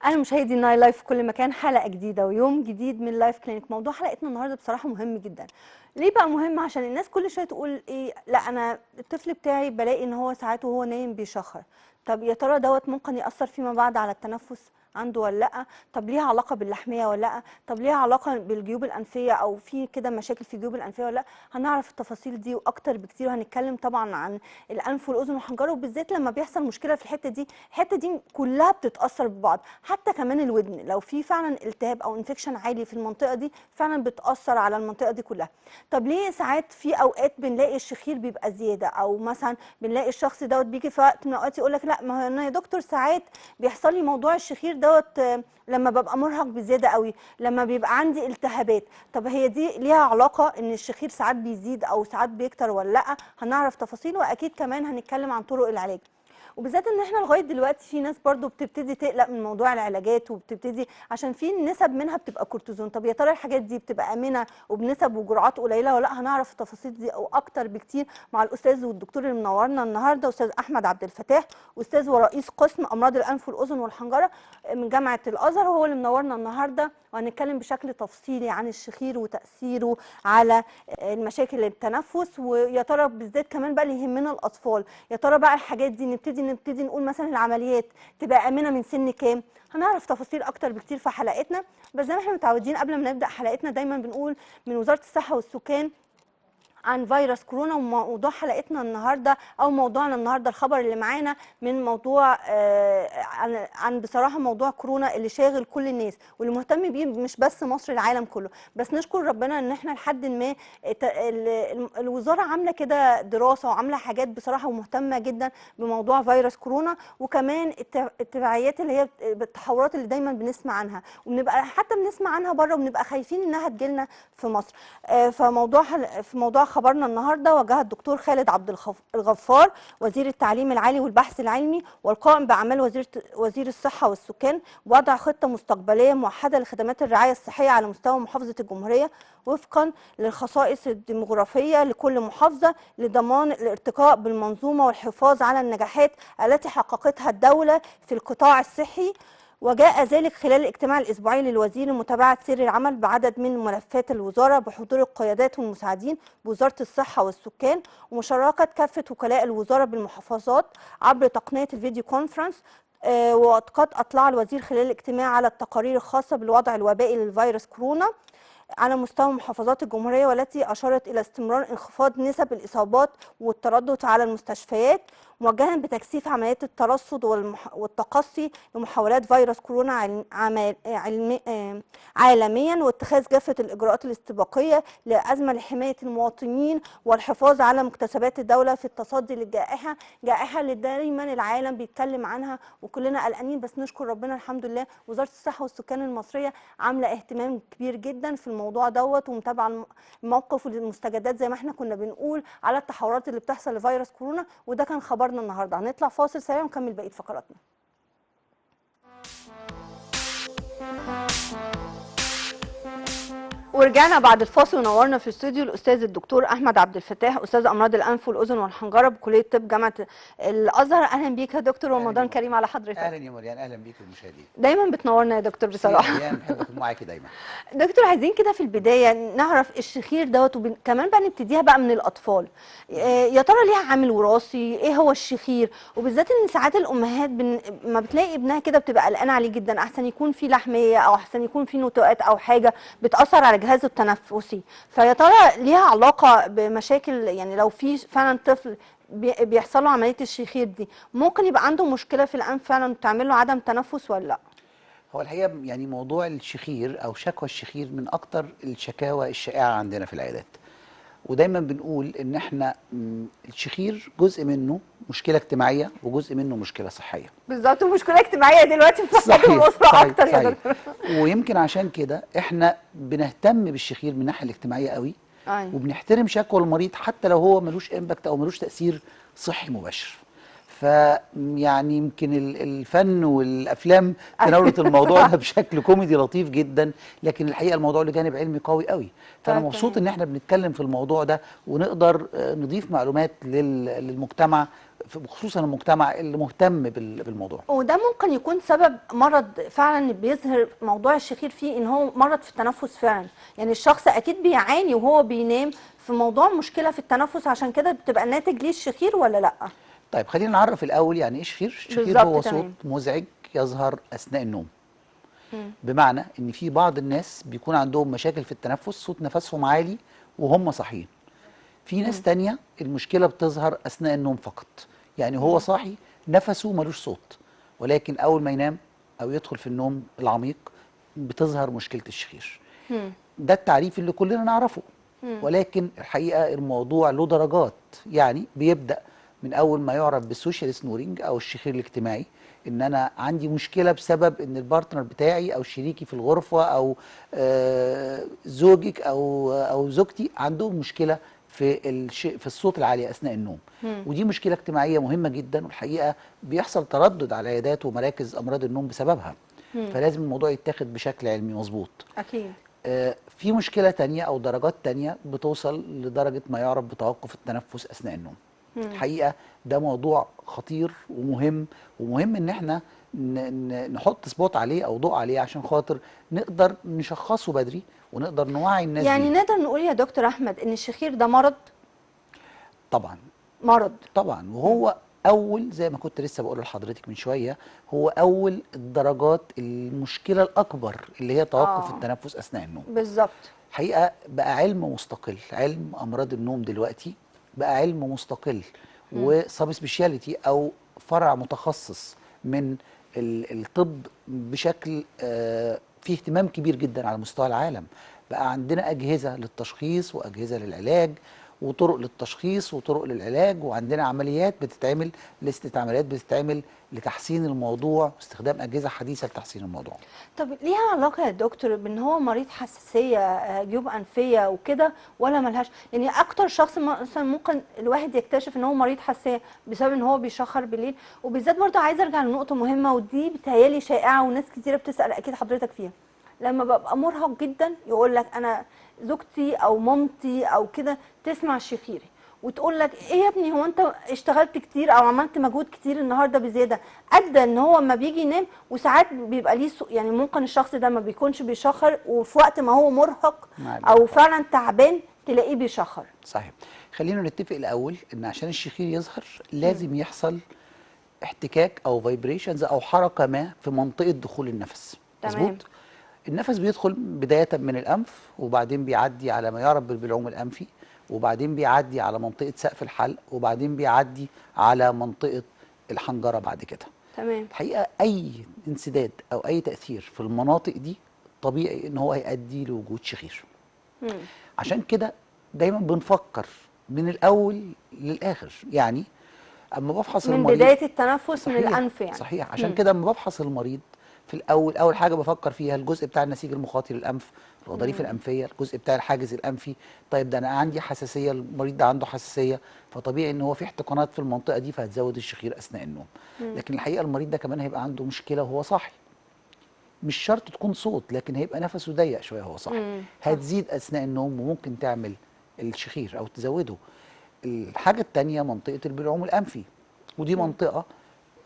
انا مشاهدي النايل لايف في كل مكان، حلقه جديده ويوم جديد من لايف كلينيك. موضوع حلقتنا النهارده بصراحه مهم جدا. ليه بقى مهم؟ عشان الناس كل شويه تقول ايه، لا انا الطفل بتاعي بلاقي ان هو ساعات وهو نايم بيشخر. طب يا ترى دوت ممكن ياثر فيما بعد على التنفس عنده ولا لا؟ طب ليها علاقه باللحميه ولا لا؟ طب ليها علاقه بالجيوب الانفيه او في كده مشاكل في الجيوب الانفيه ولا لا؟ هنعرف التفاصيل دي واكتر بكتير، وهنتكلم طبعا عن الانف والاذن والحنجره، وبالذات لما بيحصل مشكله في الحته دي. الحته دي كلها بتتاثر ببعض، حتى كمان الودن لو في فعلا التهاب او انفكشن عالي في المنطقه دي فعلا بتاثر على المنطقه دي كلها. طب ليه ساعات في اوقات بنلاقي الشخير بيبقى زياده، او مثلا بنلاقي الشخص دوت بيجي في وقت من الاوقات يقول لك لا ما هو انا يا دكتور ساعات بيحصل لي موضوع الشخير دوت لما ببقى مرهق بزياده قوي، لما بيبقى عندي التهابات. طب هي دي ليها علاقه ان الشخير ساعات بيزيد او ساعات بيكتر ولا لا؟ هنعرف تفاصيل، واكيد كمان هنتكلم عن طرق العلاج. وبالذات ان احنا لغايه دلوقتي في ناس برضو بتبتدي تقلق من موضوع العلاجات، وبتبتدي عشان في نسب منها بتبقى كورتيزون. طب يا ترى الحاجات دي بتبقى امنه وبنسب وجرعات قليله ولا لا؟ هنعرف التفاصيل دي او اكتر بكتير مع الاستاذ والدكتور اللي منورنا النهارده، استاذ احمد عبد الفتاح، استاذ ورئيس قسم امراض الانف والاذن والحنجره من جامعه الازهر، وهو اللي منورنا النهارده. وهنتكلم بشكل تفصيلي عن الشخير وتاثيره على المشاكل التنفس، ويا ترى بالذات كمان بقى اللي يهمنا الاطفال، يا ترى بقى الحاجات دي نبتدي نقول مثلا العمليات تبقى امنه من سن كام؟ هنعرف تفاصيل اكتر بكتير في حلقتنا. بس زي ما احنا متعودين قبل ما نبدا حلقتنا دايما بنقول من وزاره الصحه والسكان عن فيروس كورونا. وموضوع حلقتنا النهارده او موضوعنا النهارده الخبر اللي معانا من موضوع عن بصراحه موضوع كورونا اللي شاغل كل الناس واللي مهتم بيه مش بس مصر، العالم كله. بس نشكر ربنا ان احنا لحد ما الوزاره عامله كده دراسه وعامله حاجات بصراحه ومهتمه جدا بموضوع فيروس كورونا، وكمان التبعيات اللي هي التحورات اللي دايما بنسمع عنها وبنبقى حتى بنسمع عنها بره وبنبقى خايفين انها تجيلنا في مصر. في موضوع خبرنا النهارده وجه الدكتور خالد عبد الغفار وزير التعليم العالي والبحث العلمي والقائم باعمال وزير الصحه والسكان وضع خطه مستقبليه موحده لخدمات الرعايه الصحيه على مستوى محافظه الجمهوريه وفقا للخصائص الديموغرافيه لكل محافظه لضمان الارتقاء بالمنظومه والحفاظ على النجاحات التي حققتها الدوله في القطاع الصحي. وجاء ذلك خلال الاجتماع الأسبوعي للوزير لمتابعة سير العمل بعدد من ملفات الوزارة بحضور القيادات والمساعدين بوزارة الصحة والسكان ومشاركة كافة وكلاء الوزارة بالمحافظات عبر تقنية الفيديو كونفرنس. وقد أطلع الوزير خلال الاجتماع على التقارير الخاصة بالوضع الوبائي للفيروس كورونا على مستوى محافظات الجمهورية، والتي أشارت إلى استمرار انخفاض نسب الإصابات والتردد على المستشفيات، موجها بتكثيف عمليات الترصد والتقصي لمحاولات فيروس كورونا عالميا، واتخاذ كافة الإجراءات الاستباقية لأزمة لحماية المواطنين والحفاظ على مكتسبات الدولة في التصدي للجائحة، جائحة اللي دايما العالم بيتكلم عنها وكلنا قلقانين. بس نشكر ربنا الحمد لله وزارة الصحة والسكان المصرية عاملة اهتمام كبير جدا في الموضوع دوت ومتابعة الموقف والمستجدات زي ما احنا كنا بنقول على التحورات اللي بتحصل لفيروس كورونا. وده كان خبرنا النهارده. هنطلع فاصل سريع ونكمل بقيه فقراتنا. ورجعنا بعد الفاصل ونورنا في الاستوديو الاستاذ الدكتور احمد عبد الفتاح، استاذ امراض الانف والاذن والحنجره بكليه طب جامعه الازهر. اهلا بيك يا دكتور، رمضان كريم على حضرتك. اهلا يا مريان، اهلا بيك المشاهدين. دايما بتنورنا يا دكتور بصراحه. مريان بحب اكون معاكي دايما. دكتور عايزين كده في البدايه نعرف الشخير دوت، وكمان بقى نبتديها بقى من الاطفال. يا ترى ليها عامل وراثي؟ ايه هو الشخير؟ وبالذات ان ساعات الامهات ما بتلاقي ابنها كده بتبقى قلقانه عليه جدا، احسن يكون في لحميه او احسن يكون في نتوءات او حاجه بتاثر على جهازه التنفسي. فيا ترى ليها علاقه بمشاكل؟ يعني لو في فعلا طفل بيحصل له عمليه الشخير دي ممكن يبقى عنده مشكله في الانف فعلا تعمل له عدم تنفس ولا لا؟ هو الحقيقه يعني موضوع الشخير او شكوى الشخير من اكتر الشكاوى الشائعه عندنا في العيادات، ودايما بنقول ان احنا الشخير جزء منه مشكله اجتماعيه وجزء منه مشكله صحيه. بالظبط، مشكله اجتماعيه دلوقتي في حياه الاسره اكتر يا دكتور. ويمكن عشان كده احنا بنهتم بالشخير من الناحيه الاجتماعيه قوي. وبنحترم شكوى المريض حتى لو هو ملوش امباكت او ملوش تاثير صحي مباشر. يعني يمكن الفن والافلام تناولت الموضوع ده بشكل كوميدي لطيف جدا، لكن الحقيقه الموضوع له جانب علمي قوي قوي. فانا طيب مبسوط تمام. ان احنا بنتكلم في الموضوع ده ونقدر نضيف معلومات للمجتمع، خصوصا المجتمع اللي مهتم بالموضوع. وده ممكن يكون سبب مرض فعلا بيظهر موضوع الشخير فيه ان هو مرض في التنفس فعلا. يعني الشخص اكيد بيعاني وهو بينام في موضوع مشكلة في التنفس، عشان كده بتبقى الناتج ليه الشخير ولا لا؟ طيب خلينا نعرف الاول يعني ايه شخير. الشخير بالظبط هو صوت تمام. مزعج يظهر اثناء النوم. مم. بمعنى ان في بعض الناس بيكون عندهم مشاكل في التنفس، صوت نفسهم عالي وهم صاحيين. في ناس مم. تانية المشكلة بتظهر أثناء النوم فقط، يعني هو مم. صاحي نفسه ملوش صوت، ولكن أول ما ينام أو يدخل في النوم العميق بتظهر مشكلة الشخير. مم. ده التعريف اللي كلنا نعرفه، مم. ولكن الحقيقة الموضوع له درجات. يعني بيبدأ من أول ما يعرف بالسوشيال سنورنج أو الشخير الاجتماعي، ان انا عندي مشكله بسبب ان البارتنر بتاعي او شريكي في الغرفه او زوجك او زوجتي عندهم مشكله في الصوت العالي اثناء النوم. مم. ودي مشكله اجتماعيه مهمه جدا، والحقيقه بيحصل تردد على عيادات ومراكز امراض النوم بسببها. مم. فلازم الموضوع يتاخد بشكل علمي مظبوط. اكيد. في مشكله تانية او درجات تانية بتوصل لدرجه ما يعرف بتوقف التنفس اثناء النوم. مم. الحقيقه ده موضوع خطير ومهم، ومهم ان احنا نحط سبوت عليه او ضوء عليه عشان خاطر نقدر نشخصه بدري ونقدر نوعي الناس يعني بيه. نقدر نقول يا دكتور احمد ان الشخير ده مرض؟ طبعا. مرض. طبعا، مم. وهو اول زي ما كنت لسه بقول لحضرتك من شويه، هو اول الدرجات المشكله الاكبر اللي هي توقف اه التنفس اثناء النوم. بالظبط. حقيقه بقى علم مستقل، علم امراض النوم دلوقتي بقى علم مستقل مم. وسب سبيشاليتي او فرع متخصص من الطب بشكل فيه اهتمام كبير جدا على مستوى العالم. بقى عندنا اجهزه للتشخيص واجهزه للعلاج وطرق للتشخيص وطرق للعلاج، وعندنا عمليات بتتعمل، لستة عمليات بتتعمل لتحسين الموضوع واستخدام اجهزه حديثه لتحسين الموضوع. طب ليها علاقة يا دكتور بان هو مريض حساسية جيوب أنفية وكده، ولا ملهاش؟ يعني اكتر شخص مثلا ممكن الواحد يكتشف ان هو مريض حساسية بسبب ان هو بيشخر بالليل. وبالذات برضه عايزة ارجع لنقطة مهمة، ودي بتهيالي شائعة وناس كتيرة بتسأل اكيد حضرتك فيها. لما ببقى مرهق جدا يقول لك انا زوجتي او مامتي او كده تسمع شخيري وتقول لك ايه يا ابني، هو انت اشتغلت كتير او عملت مجهود كتير النهارده بزياده، ادى ان هو ما بيجي ينام. وساعات بيبقى ليه يعني ممكن الشخص ده ما بيكونش بيشخر، وفي وقت ما هو مرهق مع او الوقت. فعلا تعبان تلاقيه بيشخر. صحيح. خلينا نتفق الاول ان عشان الشخير يظهر مم. لازم يحصل احتكاك او فايبريشنز او حركه ما في منطقه دخول النفس. تمام. مظبوط. النفس بيدخل بدايه من الانف، وبعدين بيعدي على ما يعرف بالبلعوم الانفي، وبعدين بيعدي على منطقه سقف الحلق، وبعدين بيعدي على منطقه الحنجره بعد كده. تمام. الحقيقه اي انسداد او اي تاثير في المناطق دي طبيعي ان هو هيؤدي لوجود شخير. مم. عشان كده دايما بنفكر من الاول للاخر. يعني اما بفحص من المريض، بدايه التنفس من صحيح الانف يعني. صحيح، عشان مم. كده اما بفحص المريض في الاول، اول حاجه بفكر فيها الجزء بتاع النسيج المخاطي للانف، الغضاريف مم. الانفيه، الجزء بتاع الحاجز الانفي. طيب ده انا عندي حساسيه، المريض ده عنده حساسيه، فطبيعي ان هو في احتقانات في المنطقه دي فهتزود الشخير اثناء النوم. مم. لكن الحقيقه المريض ده كمان هيبقى عنده مشكله وهو صاحي، مش شرط تكون صوت، لكن هيبقى نفسه ضيق شويه وهو صاحي، مم. صح. هتزيد اثناء النوم وممكن تعمل الشخير او تزوده. الحاجه الثانيه منطقه البلعوم الانفي، ودي مم. منطقه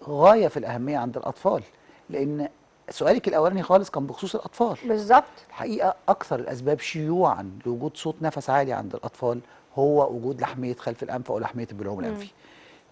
غايه في الاهميه عند الاطفال، لان سؤالك الاولاني خالص كان بخصوص الاطفال. بالظبط. الحقيقه اكثر الاسباب شيوعا لوجود صوت نفس عالي عند الاطفال هو وجود لحميه خلف الانف او لحميه البلعوم مم. الانفي.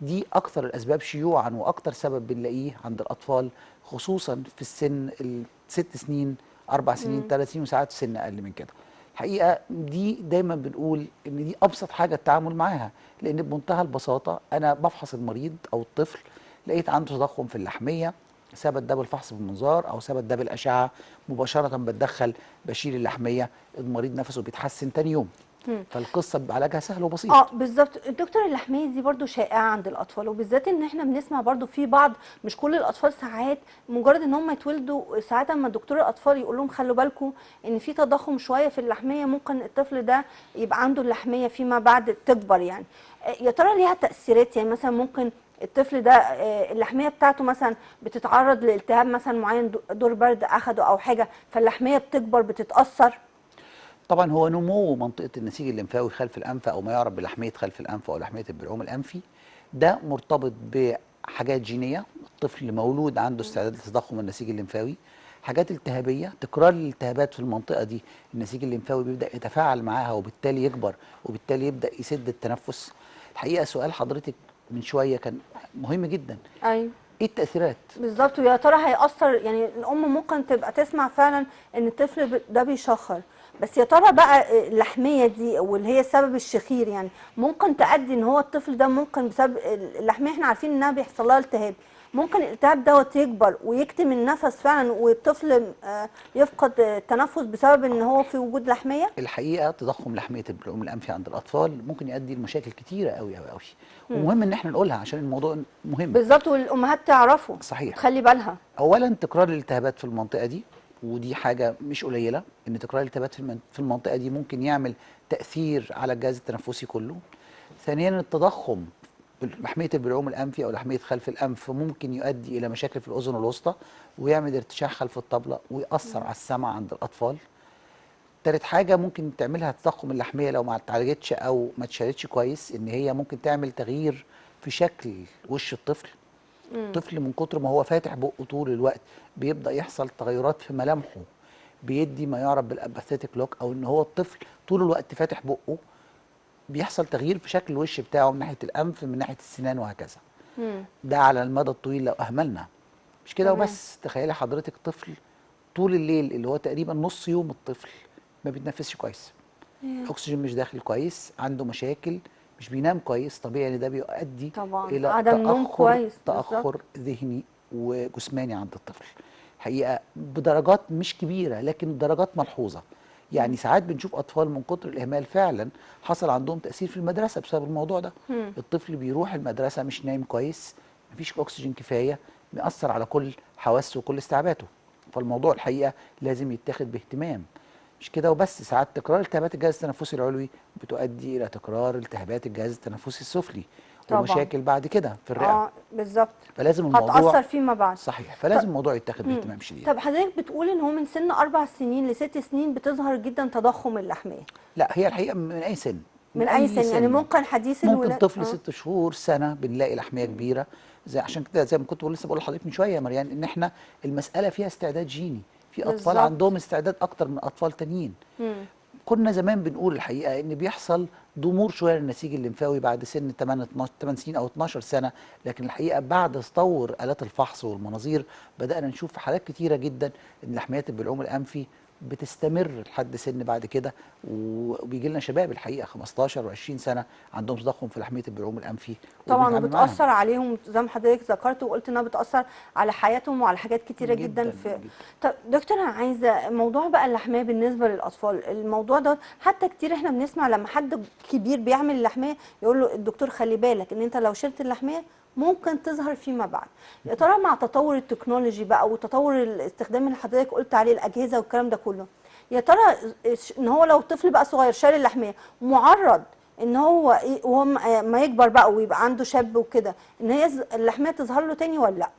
دي اكثر الاسباب شيوعا واكثر سبب بنلاقيه عند الاطفال، خصوصا في السن الست سنين، 4 سنين، مم. 3 سنين، وساعات سن اقل من كده. الحقيقه دي دايما بنقول ان دي ابسط حاجه التعامل معاها، لان بمنتهى البساطه انا بفحص المريض او الطفل لقيت عنده تضخم في اللحميه، ثبت ده بالفحص بالمنظار او ثبت ده بالاشعه، مباشره بتدخل بشيل اللحميه، المريض نفسه بيتحسن تاني يوم. مم. فالقصه بعلاجها سهل وبسيط. اه بالظبط. الدكتور اللحميه دي برضو شائعه عند الاطفال، وبالذات ان احنا بنسمع برضو في بعض، مش كل الاطفال، ساعات مجرد ان هم يتولدوا ساعات اما دكتور الاطفال يقول لهم خلوا بالكم ان في تضخم شويه في اللحميه، ممكن الطفل ده يبقى عنده اللحميه فيما بعد تكبر يعني. يا ترى ليها تاثيرات؟ يعني مثلا ممكن الطفل ده اللحميه بتاعته مثلا بتتعرض لالتهاب مثلا معين، دور برد اخده او حاجه، فاللحميه بتكبر بتتاثر. طبعا هو نمو منطقه النسيج الليمفاوي خلف الانف، او ما يعرف بلحميه خلف الانف او لحميه البلعوم الانفي، ده مرتبط بحاجات جينيه. الطفل مولود عنده استعداد لتضخم النسيج الليمفاوي. حاجات التهابيه، تكرار الالتهابات في المنطقه دي النسيج الليمفاوي بيبدا يتفاعل معاها وبالتالي يكبر، وبالتالي يبدا يسد التنفس. الحقيقه سؤال حضرتك من شويه كان مهم جدا، ايوه ايه التاثيرات؟ بالظبط. ويا ترى هيأثر، يعني الأم ممكن تبقى تسمع فعلا إن الطفل ده بيشخر، بس يا ترى بقى اللحمية دي واللي هي سبب الشخير يعني ممكن تؤدي إن هو الطفل ده ممكن بسبب اللحمية، إحنا عارفين إنها بيحصل لها التهاب، ممكن الالتهاب دوت يكبر ويكتم النفس فعلا والطفل يفقد التنفس بسبب إن هو في وجود لحمية؟ الحقيقه تضخم لحميه البلعوم الانفي عند الاطفال ممكن يؤدي لمشاكل كتيره قوي قوي قوي، ومهم ان احنا نقولها عشان الموضوع مهم. بالظبط، والأمهات تعرفه صحيح. وتخلي بالها. اولا تكرار الالتهابات في المنطقه دي، ودي حاجه مش قليله، ان تكرار الالتهابات في المنطقه دي ممكن يعمل تاثير على الجهاز التنفسي كله. ثانيا التضخم لحميه البلعوم الانفي او لحميه خلف الانف ممكن يؤدي الى مشاكل في الاذن الوسطى، ويعمل ارتشاح خلف الطبله ويأثر على السمع عند الاطفال. تالت حاجه ممكن تعملها تضخم اللحميه لو ما اتعالجتش او ما اتشالتش كويس، ان هي ممكن تعمل تغيير في شكل وش الطفل. الطفل من كتر ما هو فاتح بقه طول الوقت بيبدأ يحصل تغيرات في ملامحه، بيدي ما يعرف بالاباثيتك لوك، او ان هو الطفل طول الوقت فاتح بقه، بيحصل تغيير في شكل الوش بتاعه من ناحية الأنف من ناحية السنان وهكذا. ده على المدى الطويل لو أهملنا. مش كده تمام. وبس، تخيلي حضرتك طفل طول الليل اللي هو تقريبا نص يوم الطفل ما بيتنفسش كويس، الاكسجين مش داخل كويس، عنده مشاكل، مش بينام كويس. طبيعي ان ده بيؤدي طبعا الى عدم نوم كويس. بالظبط. تاخر ذهني وجسماني عند الطفل. حقيقه بدرجات مش كبيره لكن درجات ملحوظه. يعني ساعات بنشوف اطفال من كتر الاهمال فعلا حصل عندهم تاثير في المدرسه بسبب الموضوع ده. الطفل بيروح المدرسه مش نايم كويس، مفيش اكسجين كفايه، بيأثر على كل حواسه وكل استيعاباته. فالموضوع الحقيقه لازم يتاخد باهتمام. مش كده وبس، ساعات تكرار التهابات الجهاز التنفسي العلوي بتؤدي الى تكرار التهابات الجهاز التنفسي السفلي طبعا. ومشاكل بعد كده في الرئه. بالظبط. فلازم الموضوع هتأثر فيما بعد. صحيح، فلازم الموضوع يتاخد مم. باهتمام شديد. طب حضرتك بتقول ان هو من سن 4 سنين ل6 سنين بتظهر جدا تضخم اللحميه. لا، هي الحقيقه من اي سن، من اي سن يعني ممكن حديث ممكن الولاد؟ طفل 6 شهور سنه بنلاقي لحميه كبيره. عشان كده زي ما كنت لسه بقول لحضرتك من شويه يا مريان، ان احنا المساله فيها استعداد جيني، في اطفال بالظبط. عندهم استعداد اكتر من اطفال تانيين. كنا زمان بنقول الحقيقه ان بيحصل ضمور شويه للنسيج الليمفاوي بعد سن 8 سنين او 12 سنه، لكن الحقيقه بعد تطور الات الفحص والمناظير بدانا نشوف في حالات كتيره جدا ان لحميات البلعوم الانفي بتستمر لحد سن بعد كده، وبيجي لنا شباب الحقيقه 15 و20 سنه عندهم تضخم في لحميه البلعوم الانفي. طبعا وبنتعامل معاهم. وبتأثر عليهم زي ما حضرتك ذكرت وقلت انها بتأثر على حياتهم وعلى حاجات كتيرة جدا في جدا. طب دكتور انا عايزة موضوع بقى اللحمية بالنسبة للأطفال، الموضوع ده حتى كتير احنا بنسمع لما حد كبير بيعمل اللحمية يقول له الدكتور خلي بالك ان انت لو شلت اللحمية ممكن تظهر فيما بعد. يا ترى مع تطور التكنولوجي بقى وتطور الاستخدام اللي حضرتك قلت عليه الأجهزة والكلام ده كله، يا ترى ان هو لو طفل بقى صغير شال اللحمية معرض ان هو وهو ما يكبر بقى ويبقى عنده شاب وكده ان هي اللحميه تظهر له تاني ولا لا؟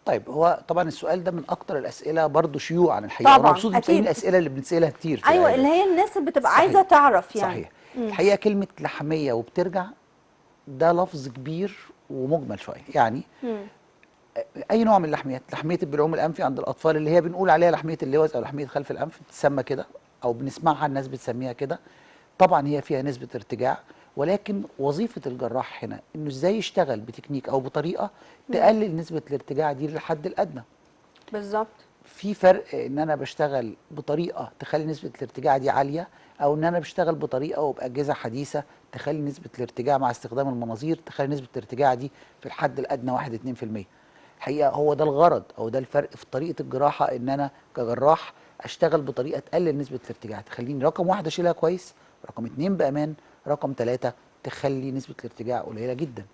طيب هو طبعا السؤال ده من اكتر الاسئله برضو شيوعا الحقيقه، وانا طبعا مبسوط بتلاقي اكيد. الاسئله اللي بنسالها كتير في ايوه العيادات. اللي هي الناس اللي بتبقى صحيح. عايزه تعرف يعني. صحيح. الحقيقه كلمه لحميه وبترجع ده لفظ كبير ومجمل شويه. يعني اي نوع من اللحميات، لحميه البلعوم الانفي عند الاطفال اللي هي بنقول عليها لحميه اللوز او لحميه خلف الانف بتسمى كده او بنسمعها الناس بتسميها كده، طبعا هي فيها نسبه ارتجاع، ولكن وظيفه الجراح هنا انه ازاي يشتغل بتكنيك او بطريقه تقلل نسبه الارتجاع دي للحد الادنى. بالظبط. في فرق ان انا بشتغل بطريقه تخلي نسبه الارتجاع دي عاليه، او ان انا بشتغل بطريقه وباجهزه حديثه تخلي نسبه الارتجاع مع استخدام المناظير تخلي نسبه الارتجاع دي في الحد الادنى 1-2%. الحقيقه هو ده الغرض او ده الفرق في طريقه الجراحه، ان انا كجراح اشتغل بطريقه تقلل نسبه الارتجاع، تخليني رقم 1 اشيلها كويس، رقم 2 بامان، رقم 3 تخلي نسبه الارتجاع قليله جدا.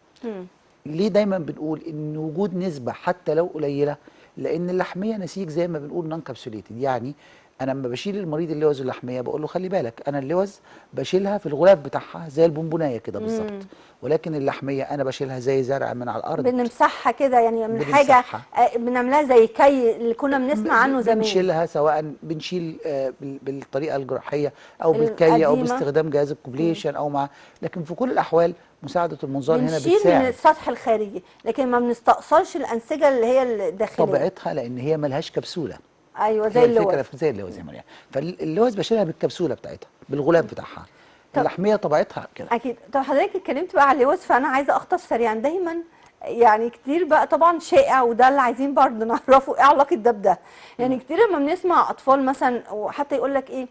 ليه دايما بنقول ان وجود نسبه حتى لو قليله؟ لان اللحميه نسيج زي ما بنقول نون كابسوليتد، يعني انا لما بشيل المريض اللوز اللحميه بقول له خلي بالك، انا اللوز بشيلها في الغلاف بتاعها زي البونبونايه كده بالظبط، ولكن اللحميه انا بشيلها زي زرع من على الارض. بنمسحها كده يعني من حاجه، بنمسحها، بنعملها زي كي اللي كنا بنسمع عنه زمان بنشيلها، سواء بنشيل بالطريقه الجراحيه او بالكي او القديمه. باستخدام جهاز الكوبليشن او مع، لكن في كل الاحوال مساعده المنظار هنا بنشيل من بتساعد. السطح الخارجي لكن ما بنستأصلش الأنسجة اللي هي الداخلية. طبيعتها لان هي ملهاش كبسوله، أيوه زي هي اللوز. الفكره في زي اللوز يا مريم، فاللوز بشيلها بالكبسوله بتاعتها بالغلاف بتاعها. طب اللحميه طبيعتها كده. أكيد. طب حضرتك اتكلمت بقى على اللوز، فأنا عايزة أختص سريعا. دايما يعني كتير بقى طبعا شائع، وده اللي عايزين برضه نعرفه ايه علاقة ده بده. يعني كتير لما بنسمع أطفال مثلا وحتى يقول لك إيه،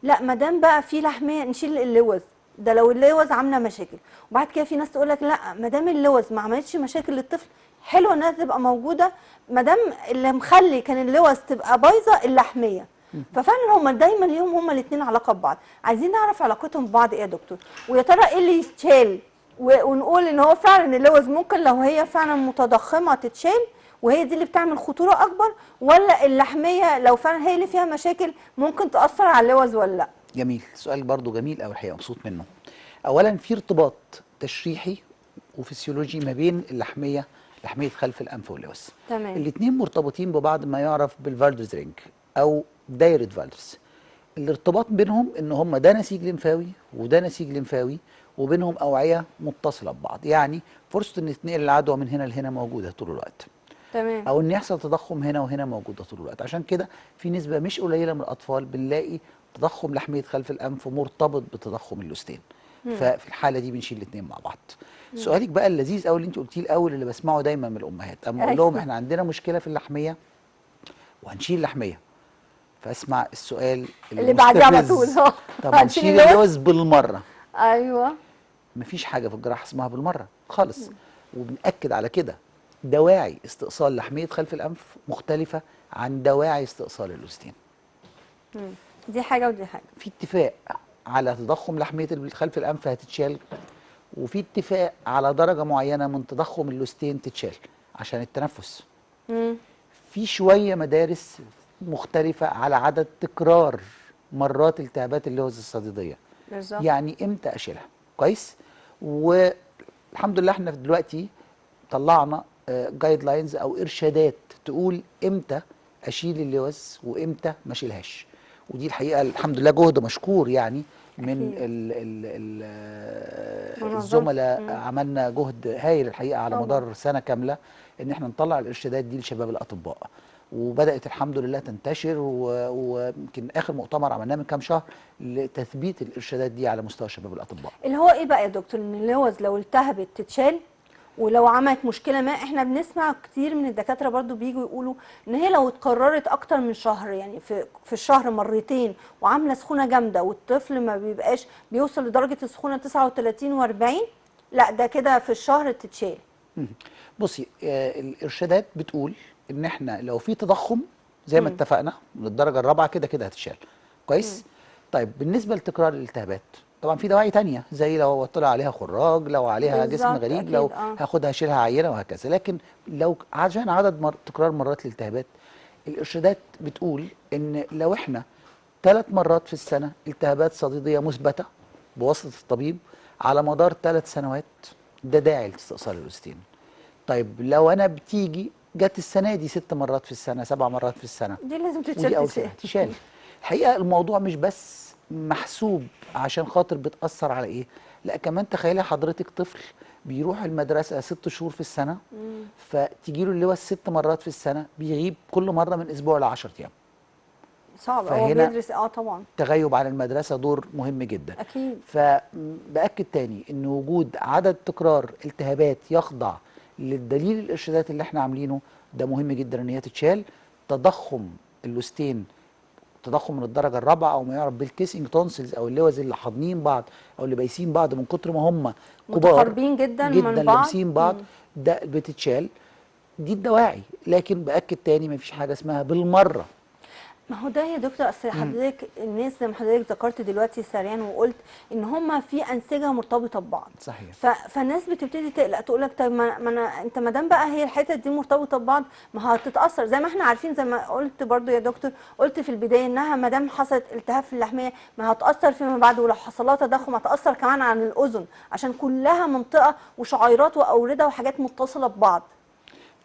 لا ما دام بقى في لحمية نشيل اللوز، ده لو اللوز عامله مشاكل. وبعد كده في ناس تقول لك لا ما دام اللوز ما عملتش مشاكل للطفل، حلوه انها تبقى موجوده، ما دام اللي مخلي كان اللوز تبقى بايظه اللحميه. ففعلا هما دايما ليهم هما الاثنين علاقه ببعض. عايزين نعرف علاقتهم ببعض ايه يا دكتور، ويا ترى ايه اللي يتشال ونقول ان هو فعلا اللوز ممكن لو هي فعلا متضخمه تتشال وهي دي اللي بتعمل خطوره اكبر، ولا اللحميه لو فعلا هي اللي فيها مشاكل ممكن تاثر على اللوز ولا لا؟ جميل، سؤال برضو جميل قوي الحقيقه، مبسوط منه. اولا في ارتباط تشريحي وفسيولوجي ما بين اللحميه، لحميه خلف الانف واللوز. تمام. الاثنين مرتبطين ببعض ما يعرف بالفالدرز رينج او دايره فالدرز. الارتباط بينهم ان هم ده نسيج لمفاوي وده نسيج لمفاوي، وبينهم اوعيه متصله ببعض، يعني فرصه ان تنقل العدوى من هنا لهنا موجوده طول الوقت، تمام. او ان يحصل تضخم هنا وهنا موجوده طول الوقت. عشان كده في نسبه مش قليله من الاطفال بنلاقي تضخم لحميه خلف الانف مرتبط بتضخم اللوستين. ففي الحاله دي بنشيل الاثنين مع بعض. سؤالك بقى اللذيذ قوي اللي انت قلتيه الاول، اللي بسمعه دايما من الامهات اما اقول لهم ايوه احنا عندنا مشكله في اللحميه وهنشيل لحميه، فاسمع السؤال اللي بعديه على طول المستفز، طب هنشيل هنشيل اللوز. اللوز بالمره؟ ايوه. مفيش حاجه في الجراحه اسمها بالمره خالص، وبنأكد على كده. دواعي استئصال لحميه خلف الانف مختلفه عن دواعي استئصال اللوستين. مم. دي حاجه ودي حاجه. في اتفاق على تضخم لحميه خلف الانف هتتشال، وفي اتفاق على درجه معينه من تضخم اللوستين تتشال عشان التنفس. مم. في شويه مدارس مختلفه على عدد تكرار مرات التهابات اللوز الصديديه، بالظبط. يعني امتى اشيلها كويس. والحمد لله احنا دلوقتي طلعنا جايد لاينز او ارشادات تقول امتى اشيل اللوز وامتى ما اشيلهاش، ودي الحقيقه الحمد لله جهد مشكور يعني من أكيد. منظمة. الزملاء. عملنا جهد هايل الحقيقه على طبعا. مدار سنه كامله ان احنا نطلع الارشادات دي لشباب الاطباء، وبدات الحمد لله تنتشر، ويمكن اخر مؤتمر عملناه من كام شهر لتثبيت الارشادات دي على مستوى شباب الاطباء. اللي هو ايه بقى يا دكتور، ان اللوز لو التهبت تتشال، ولو عملت مشكله ما، احنا بنسمع كتير من الدكاتره برضو بيجوا يقولوا ان هي لو اتكررت اكتر من شهر، يعني في الشهر مرتين وعامله سخونه جامده والطفل ما بيبقاش بيوصل لدرجه السخونه 39 و40، لا ده كده في الشهر تتشال. بصي الارشادات بتقول ان احنا لو في تضخم زي ما اتفقنا من الدرجه الرابعه كده كده هتتشال كويس. طيب بالنسبه لتكرار الالتهابات طبعا في دواعي تانية، زي لو طلع عليها خراج، لو عليها جسم بالظبط غريب، اكيد. لو هاخدها اشيلها عينه وهكذا. لكن لو عشان عدد تكرار مرات الالتهابات، الارشادات بتقول ان لو احنا 3 مرات في السنه التهابات صديديه مثبته بواسطه الطبيب على مدار 3 سنوات، ده داعي لاستئصال اللوستين. طيب لو انا بتيجي جت السنه دي 6 مرات في السنه، 7 مرات في السنه، دي لازم ودي تتشال اول سنه تشال. الحقيقه الموضوع مش بس محسوب عشان خاطر بتاثر على ايه، لا كمان تخيلي حضرتك طفل بيروح المدرسه 6 شهور في السنه، فتجي له اللوز 6 مرات في السنه، بيغيب كل مره من اسبوع ل 10 ايام. صعب. هو فهنا بيدرس طبعا التغيب عن المدرسه دور مهم جدا. اكيد. فباكد تاني ان وجود عدد تكرار التهابات يخضع للدليل الارشادات اللي احنا عاملينه ده مهم جدا ان هي تتشال. تضخم اللوستين، تضخم من الدرجه الرابعه او ما يعرف بالكيسنج تونسلز او اللوز اللي حاضنين بعض او اللي بايسين بعض من كتر ما هم كبار متقاربين جدا من جدا بعض. لامسين بعض، ده بتتشال. دي الدواعي. لكن باكد تاني مفيش حاجه اسمها بالمره. ما هو ده يا دكتور، اصل حضرتك الناس زي ما حضرتك ذكرت دلوقتي سريعا وقلت ان هم في انسجه مرتبطه ببعض. صحيح. فالناس بتبتدي تقلق، تقول لك طيب ما انا انت ما دام بقى هي الحته دي مرتبطه ببعض ما هتتاثر، زي ما احنا عارفين زي ما قلت برضو يا دكتور، قلت في البدايه انها ما دام حصلت التهاب في اللحميه ما هتاثر فيما بعد، ولو حصل لها تضخم هتاثر كمان عن الاذن عشان كلها منطقه وشعيرات واورده وحاجات متصله ببعض.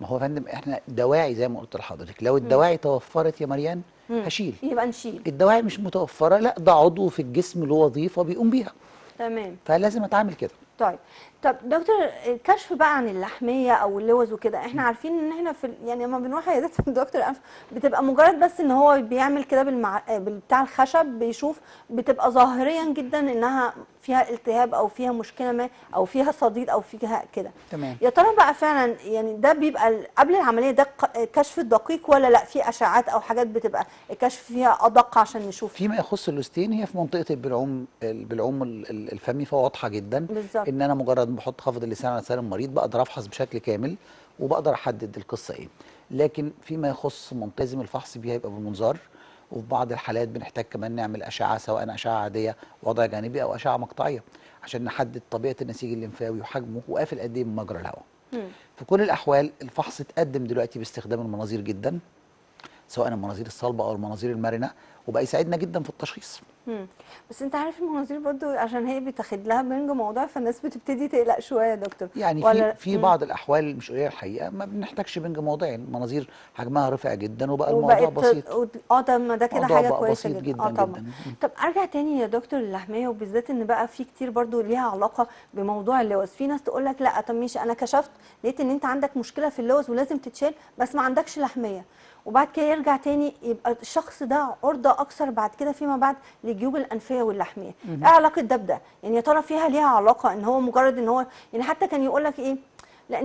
ما هو يا فندم احنا دواعي زي ما قلت لحضرتك، لو الدواعي توفرت يا مريان هشيل. يبقى نشيل. الدواعي مش متوفره، لا ده عضو في الجسم له وظيفه بيقوم بيها، تمام. فلازم اتعامل كده. طيب. طب دكتور، الكشف بقى عن اللحميه او اللوز وكده، احنا عارفين ان احنا يعني لما بنروح عيادات الدكتور الانف بتبقى مجرد بس ان هو بيعمل كده بتاع الخشب بيشوف، بتبقى ظاهريا جدا انها فيها التهاب او فيها مشكله ما او فيها صديد او فيها كده. تمام. يا ترى بقى فعلا يعني ده بيبقى قبل العمليه ده كشف دقيق، ولا لا في اشعاعات او حاجات بتبقى الكشف فيها ادق عشان نشوف؟ فيما يخص اللوستين هي في منطقه البلعوم الفمي، فواضحه جدا. بالظبط. ان انا مجرد بحط خافض اللسان على لسان المريض بقدر افحص بشكل كامل وبقدر احدد القصه ايه. لكن فيما يخص لازم الفحص بيها يبقى بالمنظار، وفي بعض الحالات بنحتاج كمان نعمل اشعه، سواء اشعه عاديه وضع جانبي او اشعه مقطعيه، عشان نحدد طبيعه النسيج الليمفاوي وحجمه وقافل قد ايه من مجرى الهواء. في كل الاحوال الفحص اتقدم دلوقتي باستخدام المناظير جدا، سواء المناظير الصلبه او المناظير المرنه، وبقى يساعدنا جدا في التشخيص. بس انت عارف المناظير برضو عشان هي بتاخد لها بنج موضوع، فالناس بتبتدي تقلق شويه يا دكتور. يعني في بعض الاحوال مش قليله الحقيقه ما بنحتاجش بنج موضعي، المناظير حجمها رفع جدا وبقى الموضوع بسيط. طب ما ده كده الموضوع حاجه بقى كويسه بسيط جدا. جدا طبعا. جدا. طب ارجع تاني يا دكتور للحميه، وبالذات ان بقى في كتير برضو ليها علاقه بموضوع اللوز. في ناس تقول لك لا طب ماشي انا كشفت لقيت ان انت عندك مشكله في اللوز ولازم تتشال بس ما عندكش لحميه، وبعد كده يرجع تاني يبقى الشخص ده عرضه اكثر بعد كده فيما بعد للجيوب الانفيه واللحميه. ايه علاقه ده بده؟ يعني يا ترى فيها ليها علاقه ان هو مجرد ان هو يعني حتى كان يقول لك ايه، لا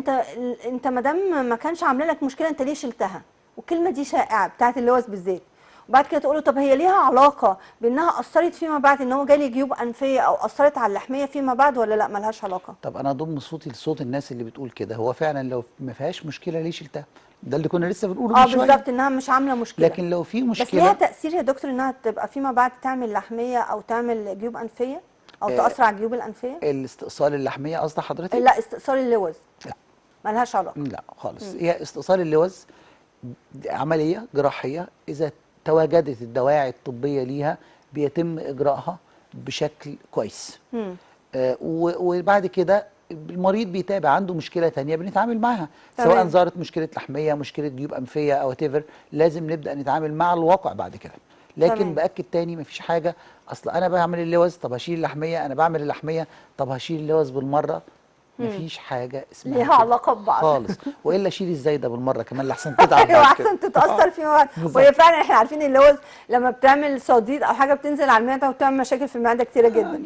انت ما دام ما كانش عامله لك مشكله انت ليه شلتها؟ والكلمه دي شائعه بتاعت اللوز بالذات. وبعد كده تقول له طب هي ليها علاقه بانها اثرت فيما بعد ان هو جالي جيوب انفيه او اثرت على اللحميه فيما بعد، ولا لا ملهاش علاقه؟ طب انا اضم صوتي لصوت الناس اللي بتقول كده، هو فعلا لو ما فيهاش مشكله ليه شلتها؟ ده اللي كنا لسه بنقوله من شويه. بالظبط، انها مش عامله مشكله. لكن لو في بس ليها مشكله تاثير يا دكتور انها تبقى فيما بعد تعمل لحميه او تعمل جيوب انفيه او تاثر على الجيوب الانفيه؟ الاستئصال اللحميه قصد حضرتك؟ لا، استئصال اللوز. لا. ملهاش علاقه. لا خالص. هي استئصال اللوز عمليه جراحيه، اذا تواجدت الدواعي الطبيه ليها بيتم اجراءها بشكل كويس. وبعد كده المريض بيتابع عنده مشكله ثانيه بنتعامل معاها، سواء ظهرت مشكله لحميه، مشكله جيوب انفيه او تيفر، لازم نبدا نتعامل مع الواقع بعد كده. لكن باكد تاني مفيش حاجه اصل انا بعمل اللوز طب هشيل اللحميه، انا بعمل اللحميه طب هشيل اللوز بالمره. مفيش حاجه اسمها ليها علاقه ببعض خالص. والا شيل ازاي ده بالمره كمان لحسن تتعب ايوه بعد كده. احسن تتاثر فيما بعد. وهي فعلا احنا عارفين اللوز لما بتعمل صديد او حاجه بتنزل على المعده وبتعمل مشاكل في المعده كتيره جدا.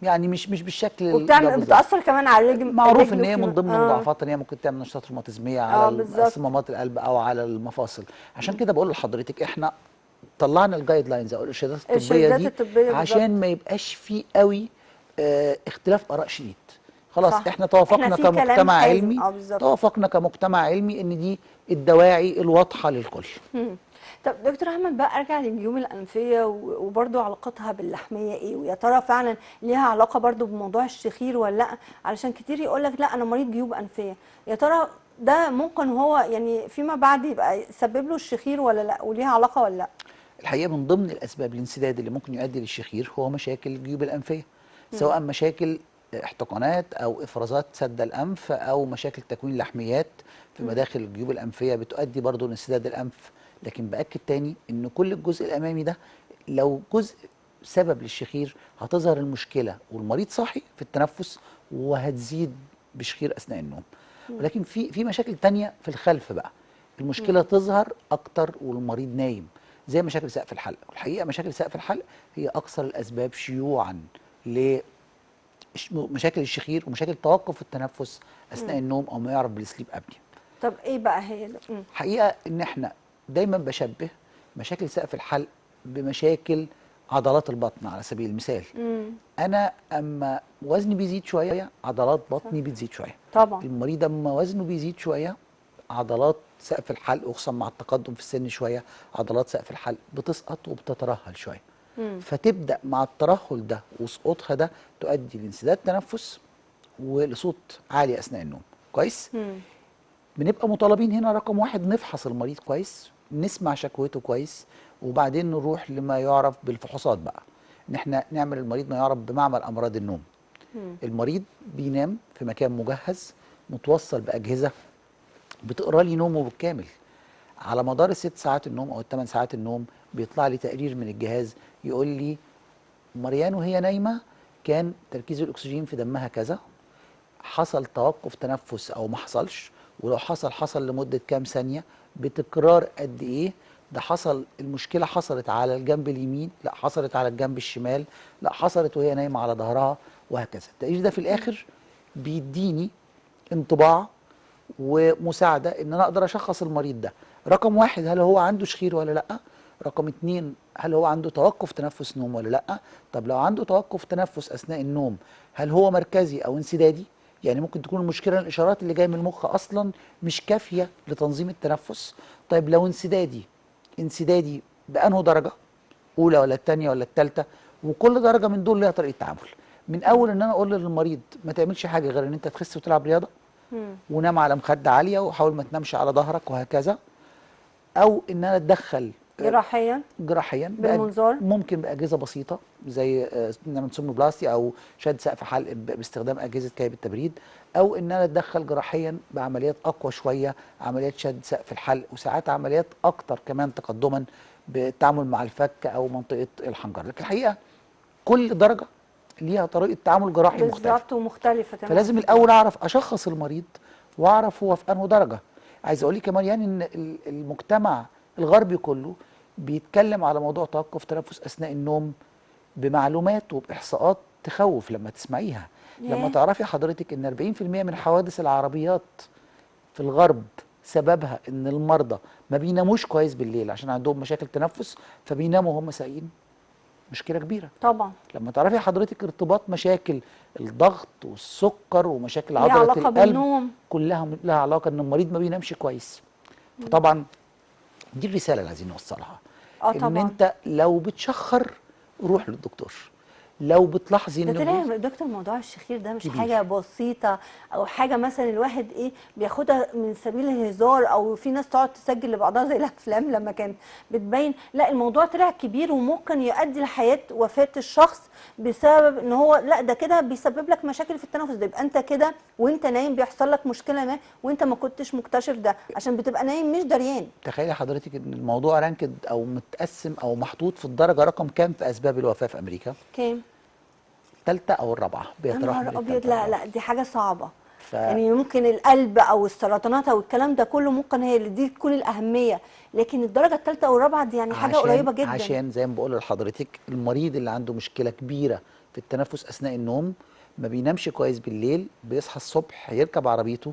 يعني مش بالشكل وبتعمل بتاثر كمان على الرجل. معروف ان هي من ضمن المضاعفات ان هي ممكن تعمل نشاطات روماتيزميه على صمامات القلب او على المفاصل. عشان كده بقول لحضرتك احنا طلعنا الجايد لاينز او الارشادات الطبيه دي عشان ما يبقاش في قوي اختلاف اراء شديد. خلاص صح. احنا توافقنا كمجتمع علمي، توافقنا كمجتمع علمي ان دي الدواعي الواضحه للكل. طب دكتور احمد بقى ارجع للجيوب الانفيه وبرده علاقتها باللحميه ايه، ويا ترى فعلا ليها علاقه برده بموضوع الشخير ولا لا؟ علشان كتير يقول لك لا انا مريض جيوب انفيه، يا ترى ده ممكن هو يعني فيما بعد يبقى يسبب له الشخير ولا لا، وليها علاقه ولا لا؟ الحقيقه من ضمن الاسباب الانسداد اللي ممكن يؤدي للشخير هو مشاكل الجيوب الانفيه، سواء مشاكل احتقانات او افرازات سد الانف او مشاكل تكوين لحميات في مداخل الجيوب الانفيه بتؤدي برضه لانسداد الانف. لكن باكد تاني ان كل الجزء الامامي ده لو جزء سبب للشخير هتظهر المشكله والمريض صاحي في التنفس وهتزيد بشخير اثناء النوم. ولكن في مشاكل تانية في الخلف بقى المشكله تظهر اكتر والمريض نايم، زي مشاكل سقف الحلق. والحقيقه مشاكل سقف الحلق هي اكثر الاسباب شيوعا لمشاكل الشخير ومشاكل توقف التنفس اثناء النوم او ما يعرف بالسليب ابنيا. طب ايه بقى هي حقيقه ان احنا دايما بشبه مشاكل سقف الحلق بمشاكل عضلات البطن على سبيل المثال. انا اما وزني بيزيد شويه عضلات بطني بتزيد شويه. طبعا المريض اما وزنه بيزيد شويه عضلات سقف الحلق، وخصوصا مع التقدم في السن شويه عضلات سقف الحلق بتسقط وبتترهل شويه. فتبدا مع الترهل ده وسقوطها ده تؤدي لانسداد تنفس ولصوت عالي اثناء النوم. كويس. بنبقى مطالبين هنا رقم واحد نفحص المريض كويس، نسمع شكوته كويس، وبعدين نروح لما يعرف بالفحوصات بقى، ان احنا نعمل المريض ما يعرف بمعمل امراض النوم. المريض بينام في مكان مجهز متوصل باجهزه بتقرا لي نومه بالكامل. على مدار الست ساعات النوم او الثمان ساعات النوم بيطلع لي تقرير من الجهاز يقول لي مريان وهي نايمه كان تركيز الاكسجين في دمها كذا، حصل توقف تنفس او ما حصلش، ولو حصل حصل لمده كام ثانيه، بتكرار قد ايه، ده حصل المشكله حصلت على الجنب اليمين، لا حصلت على الجنب الشمال، لا حصلت وهي نايمه على ظهرها، وهكذا. التقرير ده في الاخر بيديني انطباع ومساعده ان انا اقدر اشخص المريض ده. رقم واحد هل هو عنده شخير ولا لا؟ رقم اتنين هل هو عنده توقف تنفس نوم ولا لا؟ طب لو عنده توقف تنفس اثناء النوم هل هو مركزي او انسدادي؟ يعني ممكن تكون المشكله الاشارات اللي جايه من المخ اصلا مش كافيه لتنظيم التنفس. طيب لو انسدادي بانه درجه؟ اولى ولا الثانيه ولا الثالثه؟ وكل درجه من دول ليها طريقه تعامل. من اول ان انا اقول للمريض ما تعملش حاجه غير ان انت تخس وتلعب رياضه، ونام على مخده عاليه وحاول ما تنامش على ظهرك وهكذا، او ان انا اتدخل جراحيا بالمنظار، ممكن باجهزه بسيطه زي نعمل سومنوبلاستي او شد سقف حلق باستخدام اجهزه كيب التبريد، او ان انا اتدخل جراحيا بعمليات اقوى شويه، عمليات شد سقف الحلق، وساعات عمليات اكتر كمان تقدما بالتعامل مع الفك او منطقه الحنجره. لكن الحقيقه كل درجه ليها طريقه تعامل جراحي مختلفه بالظبط ومختلفه تماما. فلازم الاول اعرف اشخص المريض واعرف هو في انهي درجه. عايز اقول لك كمان يعني ان المجتمع الغربي كله بيتكلم على موضوع توقف تنفس اثناء النوم بمعلومات وباحصاءات تخوف لما تسمعيها. لما تعرفي حضرتك ان 40% من حوادث العربيات في الغرب سببها ان المرضى ما بيناموش كويس بالليل عشان عندهم مشاكل تنفس، فبيناموا وهم سايقين، مشكله كبيره طبعا. لما تعرفي حضرتك ارتباط مشاكل الضغط والسكر ومشاكل ليها عضله علاقه القلب بالنوم، كلها لها علاقه ان المريض ما بينامش كويس. فطبعا دي الرساله اللي عايزين نوصلها، ان طبعا. انت لو بتشخر روح للدكتور، لو بتلاحظي ده ان طلع يا دكتور موضوع الشخير ده مش كبير. حاجه بسيطه او حاجه مثلا الواحد بياخدها من سبيل الهزار، او في ناس تقعد تسجل لبعضها زي الافلام لما كان بتبين. لا، الموضوع طلع كبير وممكن يؤدي لحياه وفاه الشخص بسبب ان هو لا ده كده بيسبب لك مشاكل في التنفس. ده يبقى انت كده وانت نايم بيحصل لك مشكله ما وانت ما كنتش مكتشف ده عشان بتبقى نايم مش دريان. تخيلي حضرتك ان الموضوع رانكد او متقسم او محطوط في الدرجه رقم كام في اسباب الوفاه في امريكا؟ كام؟ الثالثه او الرابعه، يا بيتراوح نهار من ابيض، الثالثه لا دي حاجه صعبه. ف... يعني ممكن القلب او السرطانات او الكلام ده كله ممكن هي اللي دي كل الاهميه، لكن الدرجه الثالثه او الرابعه دي يعني حاجه قريبه جدا. عشان زي ما بقول لحضرتك المريض اللي عنده مشكله كبيره في التنفس اثناء النوم ما بينامش كويس بالليل، بيصحى الصبح يركب عربيته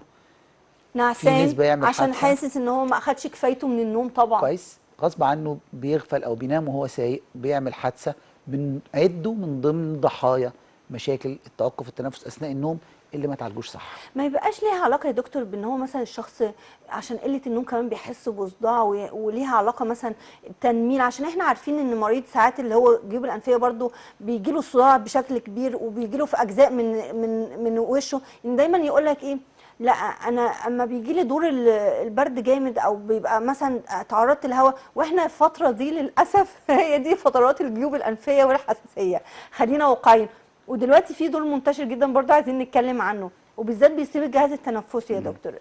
في نعسان نسبه يعمل عشان حادثه حاسس ان هو ما اخدش كفايته من النوم طبعا. كويس، غصب عنه بيغفل او بينام وهو سايق بيعمل حادثه، بنعده من ضمن ضحايا مشاكل التوقف التنفس اثناء النوم اللي ما تعالجوش صح. ما يبقاش ليها علاقه يا دكتور بان هو مثلا الشخص عشان قله النوم كمان بيحس بصداع وليها علاقه مثلا تنميل، عشان احنا عارفين ان مريض ساعات اللي هو الجيوب الانفيه برضو بيجي له صداع بشكل كبير وبيجي له في اجزاء من وشه. ان دايما يقول لك ايه، لا انا اما بيجي لي دور البرد جامد او بيبقى مثلا تعرضت للهواء، واحنا الفتره دي للاسف هي دي فترات الجيوب الانفيه والحساسيه، خلينا واقعيين. ودلوقتي في دور منتشر جدا برضه عايزين نتكلم عنه، وبالذات بيصيب الجهاز التنفسي يا دكتور.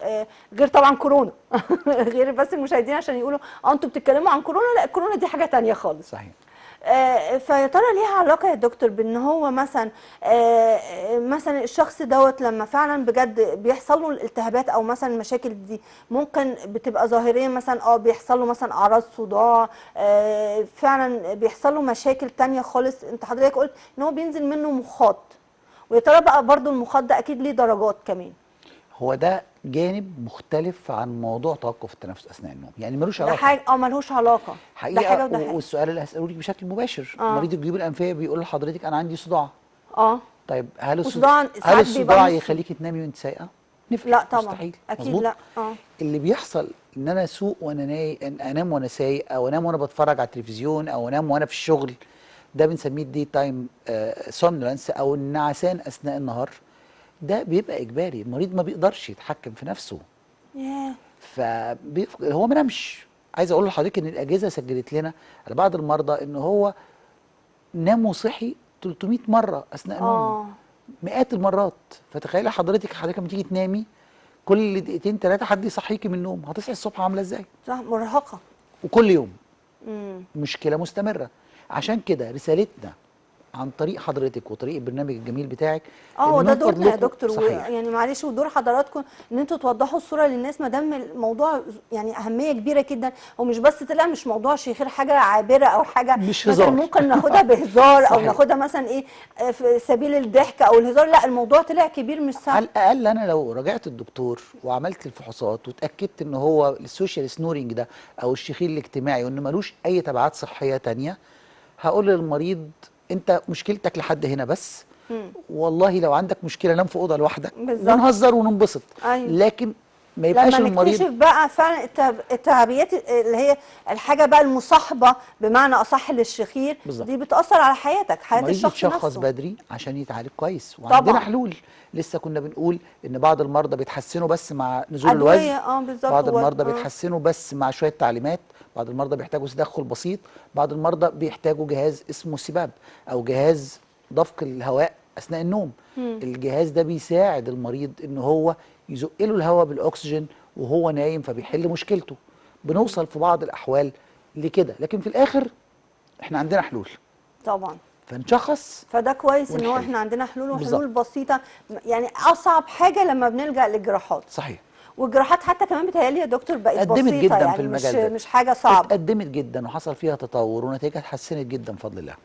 غير طبعا كورونا غير بس المشاهدين عشان يقولوا انتوا بتتكلموا عن كورونا، لا الكورونا دي حاجه تانية خالص. صحيح. فيا ترى ليها علاقه يا دكتور بان هو مثلا مثلا الشخص دوت لما فعلا بجد بيحصل له الالتهابات او مثلا المشاكل دي ممكن بتبقى ظاهريا مثلا بيحصل له مثلا اعراض صداع، فعلا بيحصل له مشاكل تانية خالص. انت حضرتك قلت ان هو بينزل منه مخاط، ويا ترى بقى برضو المخاط ده اكيد ليه درجات كمان. هو ده جانب مختلف عن موضوع توقف التنفس اثناء النوم، يعني ملوش ده علاقه. حاجه ملوش علاقه، ده حقيقه حاجه وده حاجه. والسؤال اللي هساله لك بشكل مباشر، مريض الجيوب الانفيه بيقول لحضرتك انا عندي صداع. طيب هل وصداع هل ساعات بيبقى الصداع نص. يخليكي تنامي وانت سايقه؟ نفرش، لا طبعا مستحيل. اكيد مظبوط. لا. اللي بيحصل ان انا اسوق وانا انام وانا سايق، او انام وانا بتفرج على التلفزيون، او انام وانا في الشغل، ده بنسميه الدي تايم سومنولانس او النعسان اثناء النهار. ده بيبقى اجباري، المريض ما بيقدرش يتحكم في نفسه، ياه. هو ما نامش. عايز اقول لحضرتك ان الاجهزه سجلت لنا على بعض المرضى ان هو نام وصحي 300 مره اثناء نومه، اه مئات المرات. فتخيلي حضرتك لما تيجي تنامي كل دقيقتين ثلاثه حد يصحيكي من النوم، هتصحي الصبح عامله ازاي؟ صح، مرهقه. وكل يوم امم. مشكله مستمره. عشان كده رسالتنا عن طريق حضرتك وطريق البرنامج الجميل بتاعك اه، ان هو ده من دورنا يا فضلكم دكتور، صحيح ويعني معلش ودور حضراتكم ان انتوا توضحوا الصوره للناس، ما دام الموضوع يعني اهميه كبيره جدا، ومش بس طلع مش موضوع شيخير، حاجه عابره او حاجه مش مثلا هزار. ممكن ناخدها بهزار او صحيح. ناخدها مثلا ايه في سبيل الضحك او الهزار، لا الموضوع طلع كبير مش سهل. على الاقل انا لو راجعت الدكتور وعملت الفحوصات واتاكدت ان هو السوشيال سنورنج ده او الشخير الاجتماعي وانه ملوش اي تبعات صحيه تانية، هقول للمريض انت مشكلتك لحد هنا بس، والله لو عندك مشكله نام في اوضه لوحدك بالظبط. ونهزر وننبسط. ايوه. لكن ما لما يبقاش المريض نكتشف بقى فعلا التعبيات اللي هي الحاجه بقى المصاحبه بمعنى اصح للشخير، بالظبط. دي بتاثر على حياتك، حياه المريض الشخص يتشخص نفسه. بدري عشان يتعالج كويس، وعندنا طبعا. حلول. لسه كنا بنقول ان بعض المرضى بيتحسنوا بس مع نزول الوزن، ادويه، اه بالظبط بعض المرضى بيتحسنوا بس مع شويه تعليمات، بعض المرضى بيحتاجوا تدخل بسيط، بعض المرضى بيحتاجوا جهاز اسمه سباب او جهاز دفق الهواء اثناء النوم. الجهاز ده بيساعد المريض ان هو يزق له الهواء بالاكسجين وهو نايم، فبيحل مشكلته. بنوصل في بعض الاحوال لكده، لكن في الاخر احنا عندنا حلول، طبعا. فنشخص فده كويس ان هو ونحل. احنا عندنا حلول، بالظبط. وحلول بسيطه. يعني اصعب حاجه لما بنلجا للجراحات، صحيح. والجراحات حتى كمان بتهيألي يا دكتور بقت اتقدمت بسيطه، جدا في يعني مش المجال ده، مش حاجه صعبه. اتقدمت جدا وحصل فيها تطور ونتائجها اتحسنت جدا بفضل الله.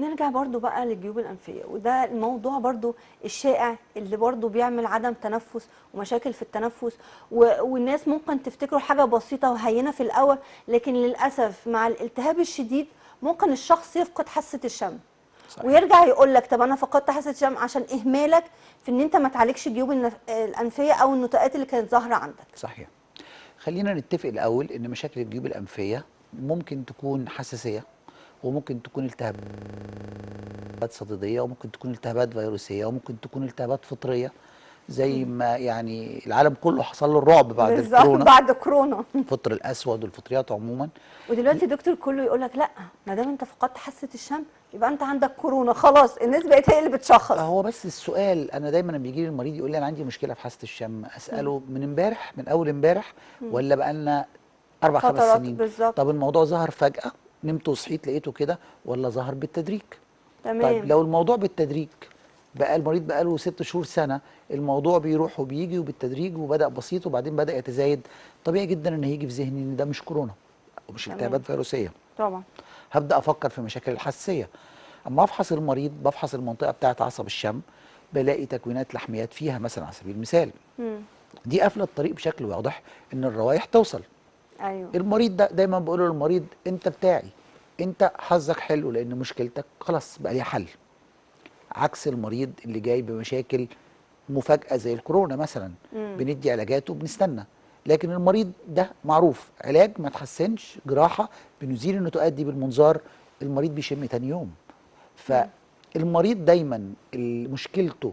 نرجع برضو بقى للجيوب الأنفية، وده الموضوع برضو الشائع اللي برضو بيعمل عدم تنفس ومشاكل في التنفس، والناس ممكن تفتكره حاجة بسيطة وهينة في الأول، لكن للأسف مع الالتهاب الشديد ممكن الشخص يفقد حاسة الشم. صحيح. ويرجع يقول لك طب انا فقدت حاسه الشم عشان اهمالك في ان انت ما تعالجش الجيوب الانفيه او النتوءات اللي كانت ظاهره عندك. صحيح. خلينا نتفق الاول ان مشاكل الجيوب الانفيه ممكن تكون حساسيه، وممكن تكون التهابات صديديه، وممكن تكون التهابات فيروسيه، وممكن تكون التهابات فطريه، زي ما يعني العالم كله حصل له الرعب بعد بالظبط الكورونا، بعد كورونا. الفطر الاسود والفطريات عموما. ودلوقتي دكتور كله يقول لك لا، ما دام انت فقدت حاسه الشم يبقى انت عندك كورونا، خلاص الناس بقت هي اللي بتشخص. هو بس السؤال، انا دايما لما بيجي لي المريض يقول لي انا عندي مشكله في حاسه الشم، اساله من امبارح، من اول امبارح، ولا بقى لنا 4 5 فترات سنين؟ بالظبط. طب الموضوع ظهر فجاه نمت وصحيت لقيته كده، ولا ظهر بالتدريج؟ تمام. طيب لو الموضوع بالتدريج، بقى المريض بقى له 6 شهور سنه، الموضوع بيروح وبيجي وبالتدريج وبدا بسيط وبعدين بدا يتزايد، طبيعي جدا ان هيجي في ذهني ان ده مش كورونا ومش تمام. التهابات فيروسيه. طبعا. هبدا افكر في مشاكل الحساسيه. اما افحص المريض بفحص المنطقه بتاعه عصب الشم، بلاقي تكوينات لحميات فيها مثلا على سبيل المثال، دي قافله الطريق بشكل واضح ان الروائح توصل. ايوه. المريض ده دايما بقول للمريض انت بتاعي، انت حظك حلو لان مشكلتك خلاص بقى ليها حل. عكس المريض اللي جاي بمشاكل مفاجاه زي الكورونا مثلا، بندي علاجات وبنستنى. لكن المريض ده معروف علاج ما تحسنش، جراحه، بنزيل النتوءات دي بالمنظار، المريض بيشم تاني يوم. فالمريض دايما مشكلته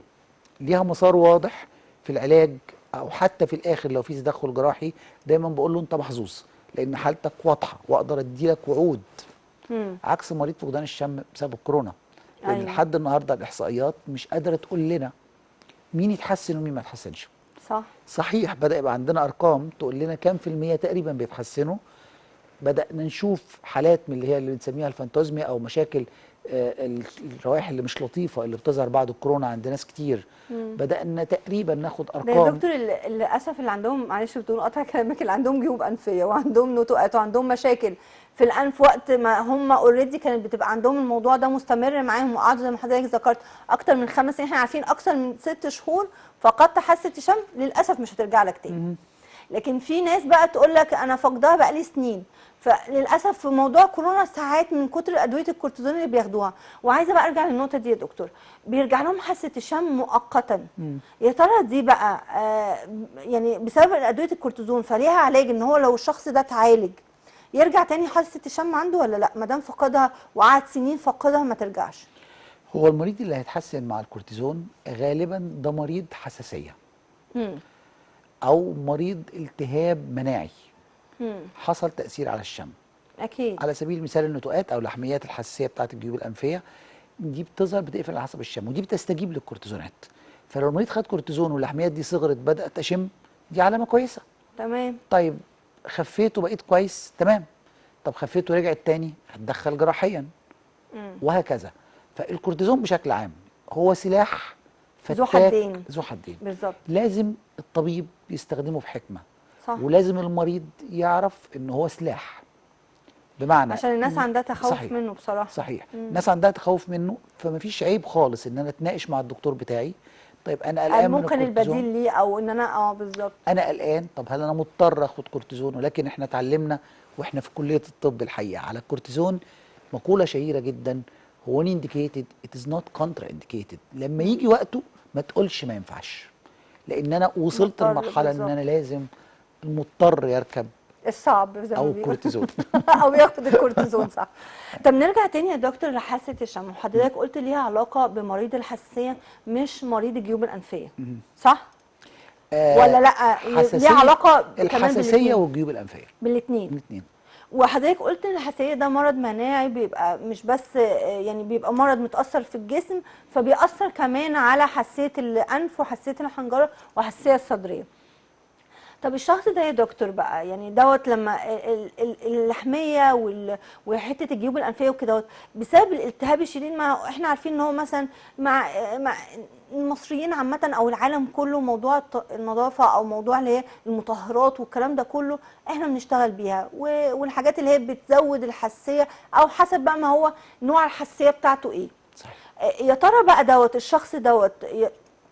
ليها مسار واضح في العلاج، او حتى في الاخر لو في تدخل جراحي دايما بقول له انت محظوظ لان حالتك واضحه واقدر ادي لك وعود. عكس مريض فقدان الشم بسبب الكورونا، لان أيوة. لحد النهارده الاحصائيات مش قادره تقول لنا مين يتحسن ومين ما يتحسنش. صح. صحيح بدا يبقى عندنا ارقام تقول لنا كام في الميه تقريبا بيتحسنوا، بدانا نشوف حالات من اللي هي اللي بنسميها الفانتوزميا او مشاكل الروائح اللي مش لطيفه اللي بتظهر بعد الكورونا عند ناس كتير. بدانا تقريبا ناخد ده يا ارقام. دكتور للاسف اللي عندهم، معلش بدون قطع كلامك، اللي عندهم جيوب انفيه وعندهم نتوءات وعندهم مشاكل في الانف، وقت ما هم اوريدي كانت بتبقى عندهم الموضوع ده مستمر معاهم وقعدوا زي ما حضرتك ذكرت اكتر من 5 سنين، احنا عارفين اكثر من 6 شهور فقدت حاسه الشم، للاسف مش هترجع لك تاني. لكن في ناس بقى تقول لك انا فقدها بقى لي سنين. فللاسف في موضوع كورونا ساعات من كتر ادويه الكورتيزون اللي بياخدوها. وعايزه بقى ارجع للنقطه دي يا دكتور، بيرجع لهم حاسه الشم مؤقتا. يا ترى دي بقى يعني بسبب ادويه الكورتيزون فليها علاج ان هو لو الشخص ده اتعالج يرجع تاني حاسه الشم عنده، ولا لا ما دام فقدها وقعد سنين فقدها ما ترجعش؟ هو المريض اللي هيتحسن مع الكورتيزون غالبا ده مريض حساسيه امم. او مريض التهاب مناعي امم. حصل تاثير على الشم. اكيد. على سبيل المثال النتوءات او لحميات الحساسيه بتاعه الجيوب الانفيه دي بتظهر بتقفل على حسب الشم، ودي بتستجيب للكورتيزونات. فلو المريض خد كورتيزون واللحميات دي صغرت بدات اشم، دي علامه كويسه. تمام. طيب خفيت وبقيت كويس تمام، طب خفيت ورجعت تاني هتدخل جراحيا وهكذا. فالكورتيزون بشكل عام هو سلاح ذو فتاك حدين. ذو حدين. بالظبط. لازم الطبيب يستخدمه بحكمه، صح. ولازم المريض يعرف ان هو سلاح. بمعنى عشان الناس عندها تخوف صحيح منه بصراحه. صحيح الناس عندها تخوف منه، فما فيش عيب خالص ان انا اتناقش مع الدكتور بتاعي. طيب انا قلقان من ممكن الكورتيزون، البديل ليه او ان انا بالظبط. انا قلقان، طب هل انا مضطر اخد كورتيزون؟ ولكن احنا اتعلمنا واحنا في كليه الطب الحقيقه على الكورتيزون مقوله شهيره جدا، هو when indicated it is not contraindicated. لما يجي وقته ما تقولش ما ينفعش، لان انا وصلت مضطر لمرحله ان بالظبط. انا لازم المضطر يركب الصعب زي ما او بيقولوا. الكورتيزون. او ياخد الكورتيزون صح. طب نرجع تاني يا دكتور لحاسه الشم، وحضرتك قلت ليها علاقه بمريض الحساسيه مش مريض الجيوب الانفيه، صح؟ ولا لا ليها علاقه كمان الحساسيه بالاثنين؟ والجيوب الانفيه بالاثنين. الاثنين. وحضرتك قلت ان الحساسيه ده مرض مناعي، بيبقى مش بس يعني بيبقى مرض متاثر في الجسم، فبيأثر كمان على حساسيه الانف وحساسيه الحنجره وحساسيه الصدريه. طب الشخص ده يا دكتور بقى يعني دوت لما اللحميه وحته الجيوب الانفيه وكده بسبب الالتهاب الشديد، ما احنا عارفين ان هو مثلا مع المصريين عامه او العالم كله موضوع النظافه او موضوع اللي هي المطهرات والكلام ده كله احنا بنشتغل بيها، والحاجات اللي هي بتزود الحساسيه او حسب بقى ما هو نوع الحساسيه بتاعته ايه. صحيح. يا ترى بقى دوت الشخص دوت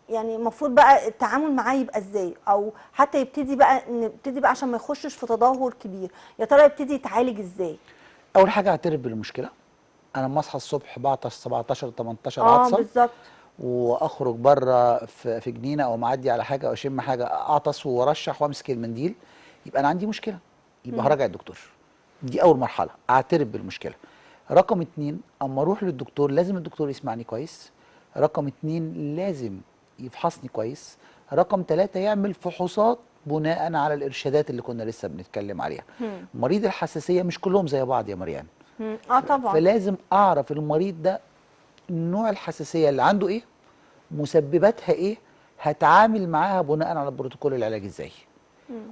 يعني المفروض بقى التعامل معاه يبقى ازاي، او حتى نبتدي بقى عشان ما يخشش في تدهور كبير، يا ترى يبتدي يتعالج ازاي؟ اول حاجه اعترف بالمشكله. انا لما اصحى الصبح بعطس 17 18 عطسه بالظبط. واخرج بره في جنينه او معدي على حاجه او اشم حاجه اعطس وارشح وامسك المنديل، يبقى انا عندي مشكله، يبقى هراجع الدكتور. دي اول مرحله، اعترف بالمشكله. رقم 2 اما اروح للدكتور لازم الدكتور يسمعني كويس. رقم 2 لازم يفحصني كويس. رقم 3 يعمل فحوصات بناء على الارشادات اللي كنا لسه بنتكلم عليها. مريض الحساسيه مش كلهم زي بعض يا مريان. طبعا. فلازم اعرف المريض ده نوع الحساسيه اللي عنده ايه، مسبباتها ايه، هتعامل معاها بناء على بروتوكول العلاج ازاي.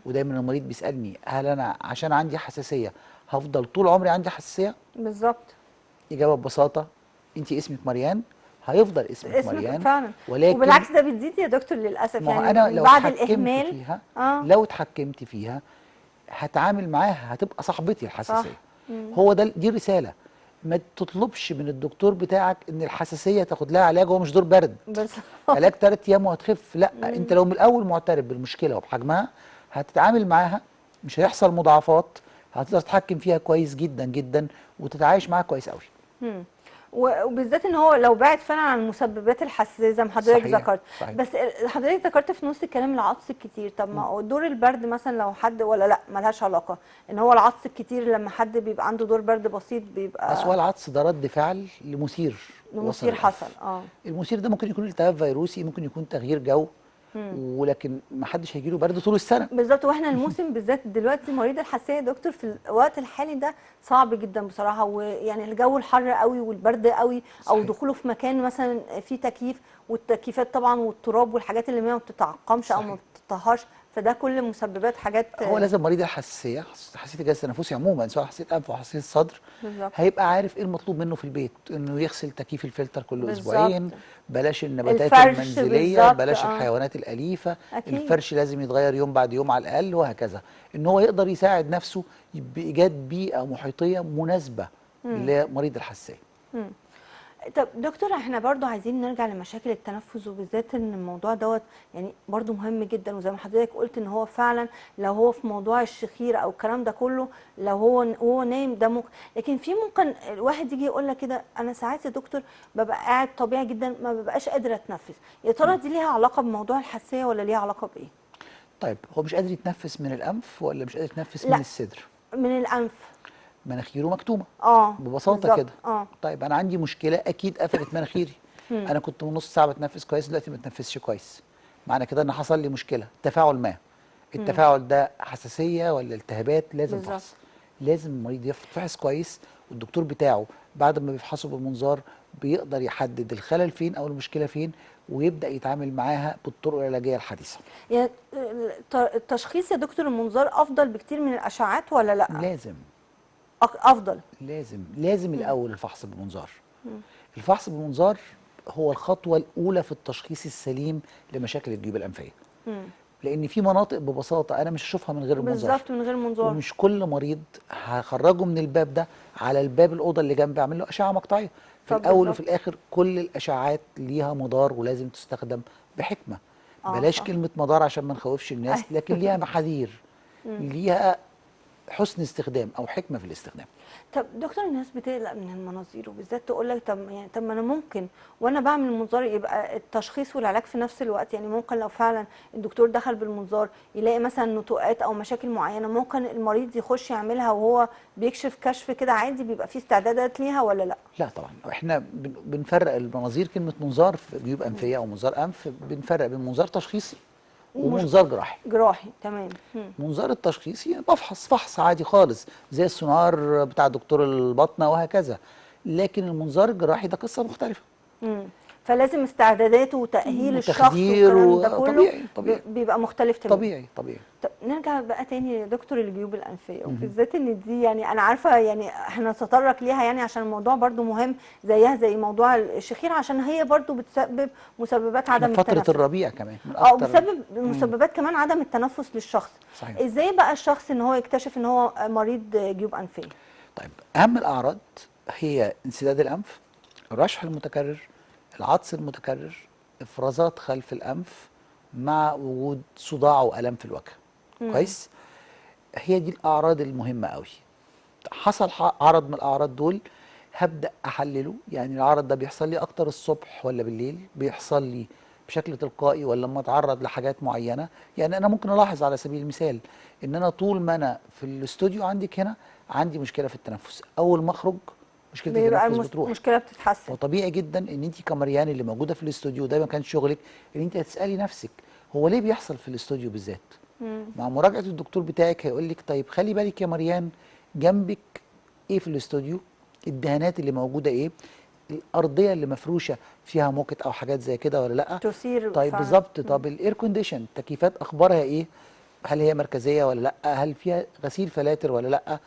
ودايما المريض بيسالني هل انا عشان عندي حساسيه هفضل طول عمري عندي حساسيه؟ بالظبط. اجابه ببساطه، انت اسمك مريان هيفضل اسمك مريان فعلا. ولكن وبالعكس ده بتزيد يا دكتور للاسف، ما هو يعني انا من لو بعد اتحكمت الاهمال فيها لو اتحكمت فيها هتعامل معاها، هتبقى صاحبتي الحساسيه. صح. هو ده دي رساله، ما تطلبش من الدكتور بتاعك ان الحساسيه تاخد لها علاج، هو مش دور برد علاج 3 ايام وهتخف. لا انت لو من الاول معترف بالمشكله وبحجمها هتتعامل معاها، مش هيحصل مضاعفات، هتقدر تتحكم فيها كويس جدا جدا وتتعايش معاها كويس قوي. وبالذات ان هو لو بعد فعلا عن مسببات الحساسيه زي ما حضرتك ذكرت. صحيح. بس حضرتك ذكرت في نص الكلام العطس الكتير، طب ما هو دور البرد مثلا لو حد ولا لا ملهاش علاقه ان هو العطس الكتير لما حد بيبقى عنده دور برد بسيط بيبقى اصل العطس ده رد فعل لمثير حصل. المثير ده ممكن يكون التهاب فيروسي، ممكن يكون تغيير جو، ولكن ما حدش هيجي له برد طول السنه. بالظبط. واحنا الموسم بالذات دلوقتي مريض الحساسيه يا دكتور في الوقت الحالي ده صعب جدا بصراحه، ويعني الجو الحر قوي والبرد قوي او صحيح. دخوله في مكان مثلا فيه تكييف، والتكييفات طبعا والتراب والحاجات اللي ما بتتعقمش او ما بتطهرش، فده كل مسببات حاجات. هو لازم مريض الحساسيه، حساسيه الجهاز التنفسي عموما سواء حساسيه انف او حساسيه صدر، بالظبط. هيبقى عارف ايه المطلوب منه في البيت، انه يغسل تكييف الفلتر كل اسبوعين، بلاش النباتات المنزليه، بلاش الحيوانات الاليفه، أكيد. الفرش لازم يتغير يوم بعد يوم على الاقل، وهكذا. ان هو يقدر يساعد نفسه بايجاد بيئه محيطيه مناسبه لمريض الحساسيه. طب دكتور، احنا برضو عايزين نرجع لمشاكل التنفس، وبالذات ان الموضوع دوت يعني برضو مهم جدا، وزي ما حضرتك قلت ان هو فعلا لو هو في موضوع الشخير او الكلام ده كله، لو هو نايم ده ممكن. لكن في ممكن الواحد يجي يقول لك كده، انا ساعات يا دكتور ببقى قاعد طبيعي جدا ما ببقاش قادر اتنفس. يا ترى دي ليها علاقه بموضوع الحساسيه ولا ليها علاقه بايه؟ طيب هو مش قادر يتنفس من الانف ولا مش قادر يتنفس من لا، الصدر؟ من الانف. مناخيره مكتومه اه ببساطه بالظبط. كده. اه. طيب انا عندي مشكله، اكيد قفلت مناخيري. انا كنت من نص ساعه بتنفس كويس، دلوقتي ما بتنفسش كويس. معنى كده ان حصل لي مشكله، تفاعل ما. التفاعل ده حساسيه ولا التهابات؟ لازم بالظبط. فحص. لازم المريض يفحص كويس، والدكتور بتاعه بعد ما بيفحصه بالمنظار بيقدر يحدد الخلل فين او المشكله فين، ويبدا يتعامل معاها بالطرق العلاجيه الحديثه. يعني التشخيص يا دكتور المنظار افضل بكتير من الاشعاعات ولا لا؟ لازم افضل. لازم الاول الفحص بالمنظار. الفحص بالمنظار هو الخطوه الاولى في التشخيص السليم لمشاكل الجيوب الانفيه، لان في مناطق ببساطه انا مش هشوفها من غير المنظار، بالظبط، من غير منظار. ومش كل مريض هخرجه من الباب ده على الباب الاوضه اللي جنبي اعمل له اشعه مقطعيه. في طب الاول وفي بالظبط. الاخر كل الاشعاعات ليها مدار ولازم تستخدم بحكمه. اه بلاش صح. كلمه مدار عشان ما نخوفش الناس، لكن ليها محاذير، ليها حسن استخدام او حكمه في الاستخدام. طب دكتور، الناس بتقلق من المناظير، وبالذات تقول لك طب يعني طب ما انا ممكن وانا بعمل المنظار يبقى التشخيص والعلاج في نفس الوقت. يعني ممكن لو فعلا الدكتور دخل بالمنظار يلاقي مثلا نتوءات او مشاكل معينه، ممكن المريض يخش يعملها وهو بيكشف كشف كده عادي، بيبقى فيه استعدادات ليها ولا لا؟ لا طبعا، احنا بنفرق المناظير. كلمه منظار في جيوب انفيه او منظار انف، بنفرق بين منظار تشخيصي ومش ومنظار جراحي. جراحي تمام. منظار التشخيصي بفحص فحص عادي خالص زي السونار بتاع دكتور الباطنه وهكذا، لكن المنظار الجراحي ده قصه مختلفه. مم. فلازم استعداداته وتأهيل الشخص وتخدير والكلام ده كله وطبيعي طبيعي بيبقى مختلف تماما. طبيعي طبيعي. طب نرجع بقى تاني يا دكتور للجيوب الأنفية، وبالذات ان دي يعني انا عارفة يعني هنتطرق ليها، يعني عشان الموضوع برضو مهم زيها زي موضوع الشخير، عشان هي برضو بتسبب مسببات احنا عدم في فتره التنفس. الربيع كمان من اه، اكتر. بسبب مسببات كمان عدم التنفس للشخص. صحيح. ازاي بقى الشخص ان هو يكتشف ان هو مريض جيوب أنفية؟ طيب اهم الاعراض هي انسداد الانف، الرشح المتكرر، العطس المتكرر، افرازات خلف الانف، مع وجود صداع والم في الوجه. كويس. هي دي الاعراض المهمه قوي. حصل عرض من الاعراض دول، هبدا احلله. يعني العرض ده بيحصل لي اكتر الصبح ولا بالليل؟ بيحصل لي بشكل تلقائي ولا لما اتعرض لحاجات معينه؟ يعني انا ممكن الاحظ على سبيل المثال ان انا طول ما انا في الاستوديو عندك هنا عندي مشكله في التنفس، اول ما اخرج مشكله بيبقى التنفس بتروح. المشكلة بتتحسن. وطبيعي جدا ان انت كمريان اللي موجوده في الاستوديو ده ما كانش شغلك ان انت هتسالي نفسك هو ليه بيحصل في الاستوديو بالذات. مع مراجعه الدكتور بتاعك هيقول لك طيب خلي بالك يا مريان، جنبك ايه في الاستوديو، الدهانات اللي موجوده ايه، الارضيه اللي مفروشه فيها موكت او حاجات زي كده ولا لا. تثير طيب فعلا. بالظبط. طب الاير كونديشن، التكييفات اخبارها ايه، هل هي مركزيه ولا لا، هل فيها غسيل فلاتر ولا لا.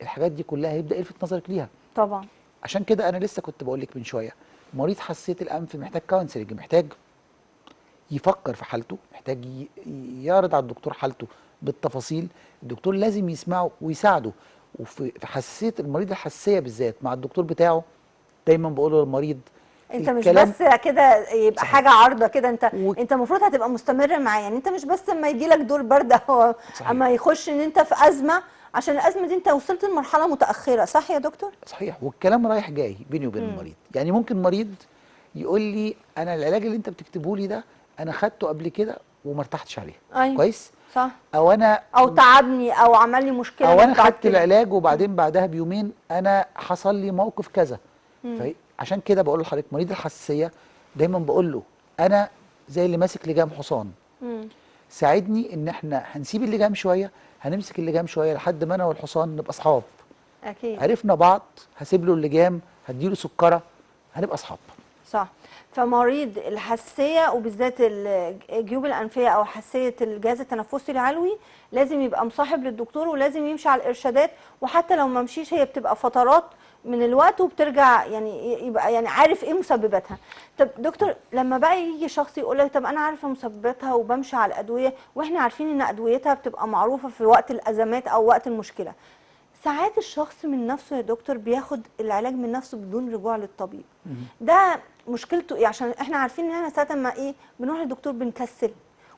الحاجات دي كلها هيبدا يلفت نظرك ليها. طبعا. عشان كده انا لسه كنت بقول لك من شويه، مريض حساسيه الانف محتاج كونسلنج، محتاج يفكر في حالته، محتاج يعرض على الدكتور حالته بالتفاصيل. الدكتور لازم يسمعه ويساعده. وفي حساسيه المريض الحساسيه بالذات مع الدكتور بتاعه دايما بقول للمريض انت مش الكلام. بس كده يبقى صحيح. حاجه عارضه كده، انت و... انت المفروض هتبقى مستمر معاه. يعني انت مش بس اما يجي لك دور برد او صحيح. اما يخش ان انت في ازمه، عشان الازمه دي انت وصلت لمرحله متاخره، صح يا دكتور؟ صحيح. والكلام رايح جاي بيني وبين المريض. يعني ممكن مريض يقول لي انا العلاج اللي انت بتكتبه لي ده انا خدته قبل كده وما ارتحتش عليه. ايوه كويس. صح. او انا او تعبني او عمل لي مشكله او من انا بعد خدت كده. العلاج وبعدين بعدها بيومين انا حصل لي موقف كذا. عشان كده بقول لحضرتك مريض الحساسيه دايما بقول له انا زي اللي ماسك لجام حصان، ساعدني ان احنا هنسيب اللجام شويه، هنمسك اللجام شويه لحد ما انا والحصان نبقى اصحاب. اكيد. عرفنا بعض هسيب له اللجام، هديله سكره، هنبقى اصحاب. صح. فمريض الحساسيه وبالذات الجيوب الانفيه او حساسيه الجهاز التنفسي العلوي لازم يبقى مصاحب للدكتور، ولازم يمشي على الارشادات. وحتى لو ما مشيش هي بتبقى فترات من الوقت وبترجع، يعني يبقى يعني عارف ايه مسبباتها. طب دكتور، لما بقى يجي شخص يقول لك طب انا عارفه مسبباتها وبمشي على الادويه، واحنا عارفين ان ادويتها بتبقى معروفه في وقت الازمات او وقت المشكله، ساعات الشخص من نفسه يا دكتور بياخد العلاج من نفسه بدون رجوع للطبيب. ده مشكلته ايه؟ عشان احنا عارفين ان احنا ساعه ما ايه بنروح للدكتور بنكسل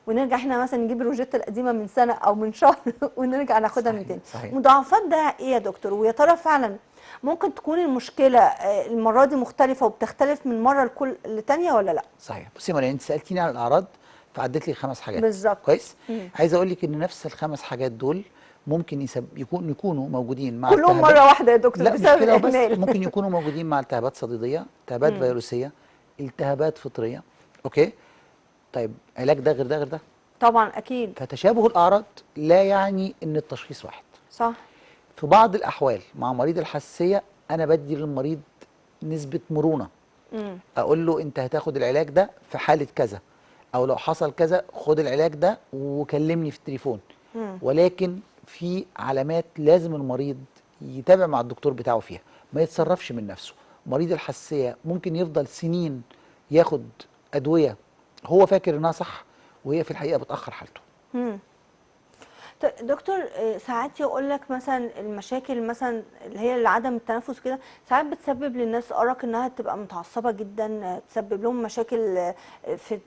ونرجع احنا مثلا نجيب الروجيتا القديمه من سنه او من شهر ونرجع ناخدها من صحيح تاني. صحيح. مضاعفات ده ايه يا دكتور؟ ويا ترى فعلا ممكن تكون المشكله المره دي مختلفه وبتختلف من مره لكل لتانيه ولا لا؟ صحيح. بصي يا مريم، انت سالتيني عن الاعراض فعدت لي 5 حاجات. بالظبط. كويس. عايز اقول لك ان نفس ال5 حاجات دول ممكن يكونوا موجودين مع كلهم التهابات. مره واحده يا دكتور لا مش بسبب كده وبس، الاهمال. ممكن يكونوا موجودين مع التهابات صديديه، التهابات فيروسيه، التهابات فطريه. اوكي. طيب علاج ده غير ده غير ده. طبعا اكيد. فتشابه الاعراض لا يعني ان التشخيص واحد. صح. في بعض الاحوال مع مريض الحساسيه انا بدي للمريض نسبه مرونه. اقول له انت هتاخد العلاج ده في حاله كذا، او لو حصل كذا خد العلاج ده وكلمني في التليفون. ولكن في علامات لازم المريض يتابع مع الدكتور بتاعه فيها، ما يتصرفش من نفسه. مريض الحساسيه ممكن يفضل سنين ياخد ادويه هو فاكر انها صح، وهي في الحقيقه بتاخر حالته. دكتور ساعات يقول لك مثلا المشاكل مثلا اللي هي عدم التنفس كده ساعات بتسبب للناس ارق انها تبقى متعصبه جدا، تسبب لهم مشاكل في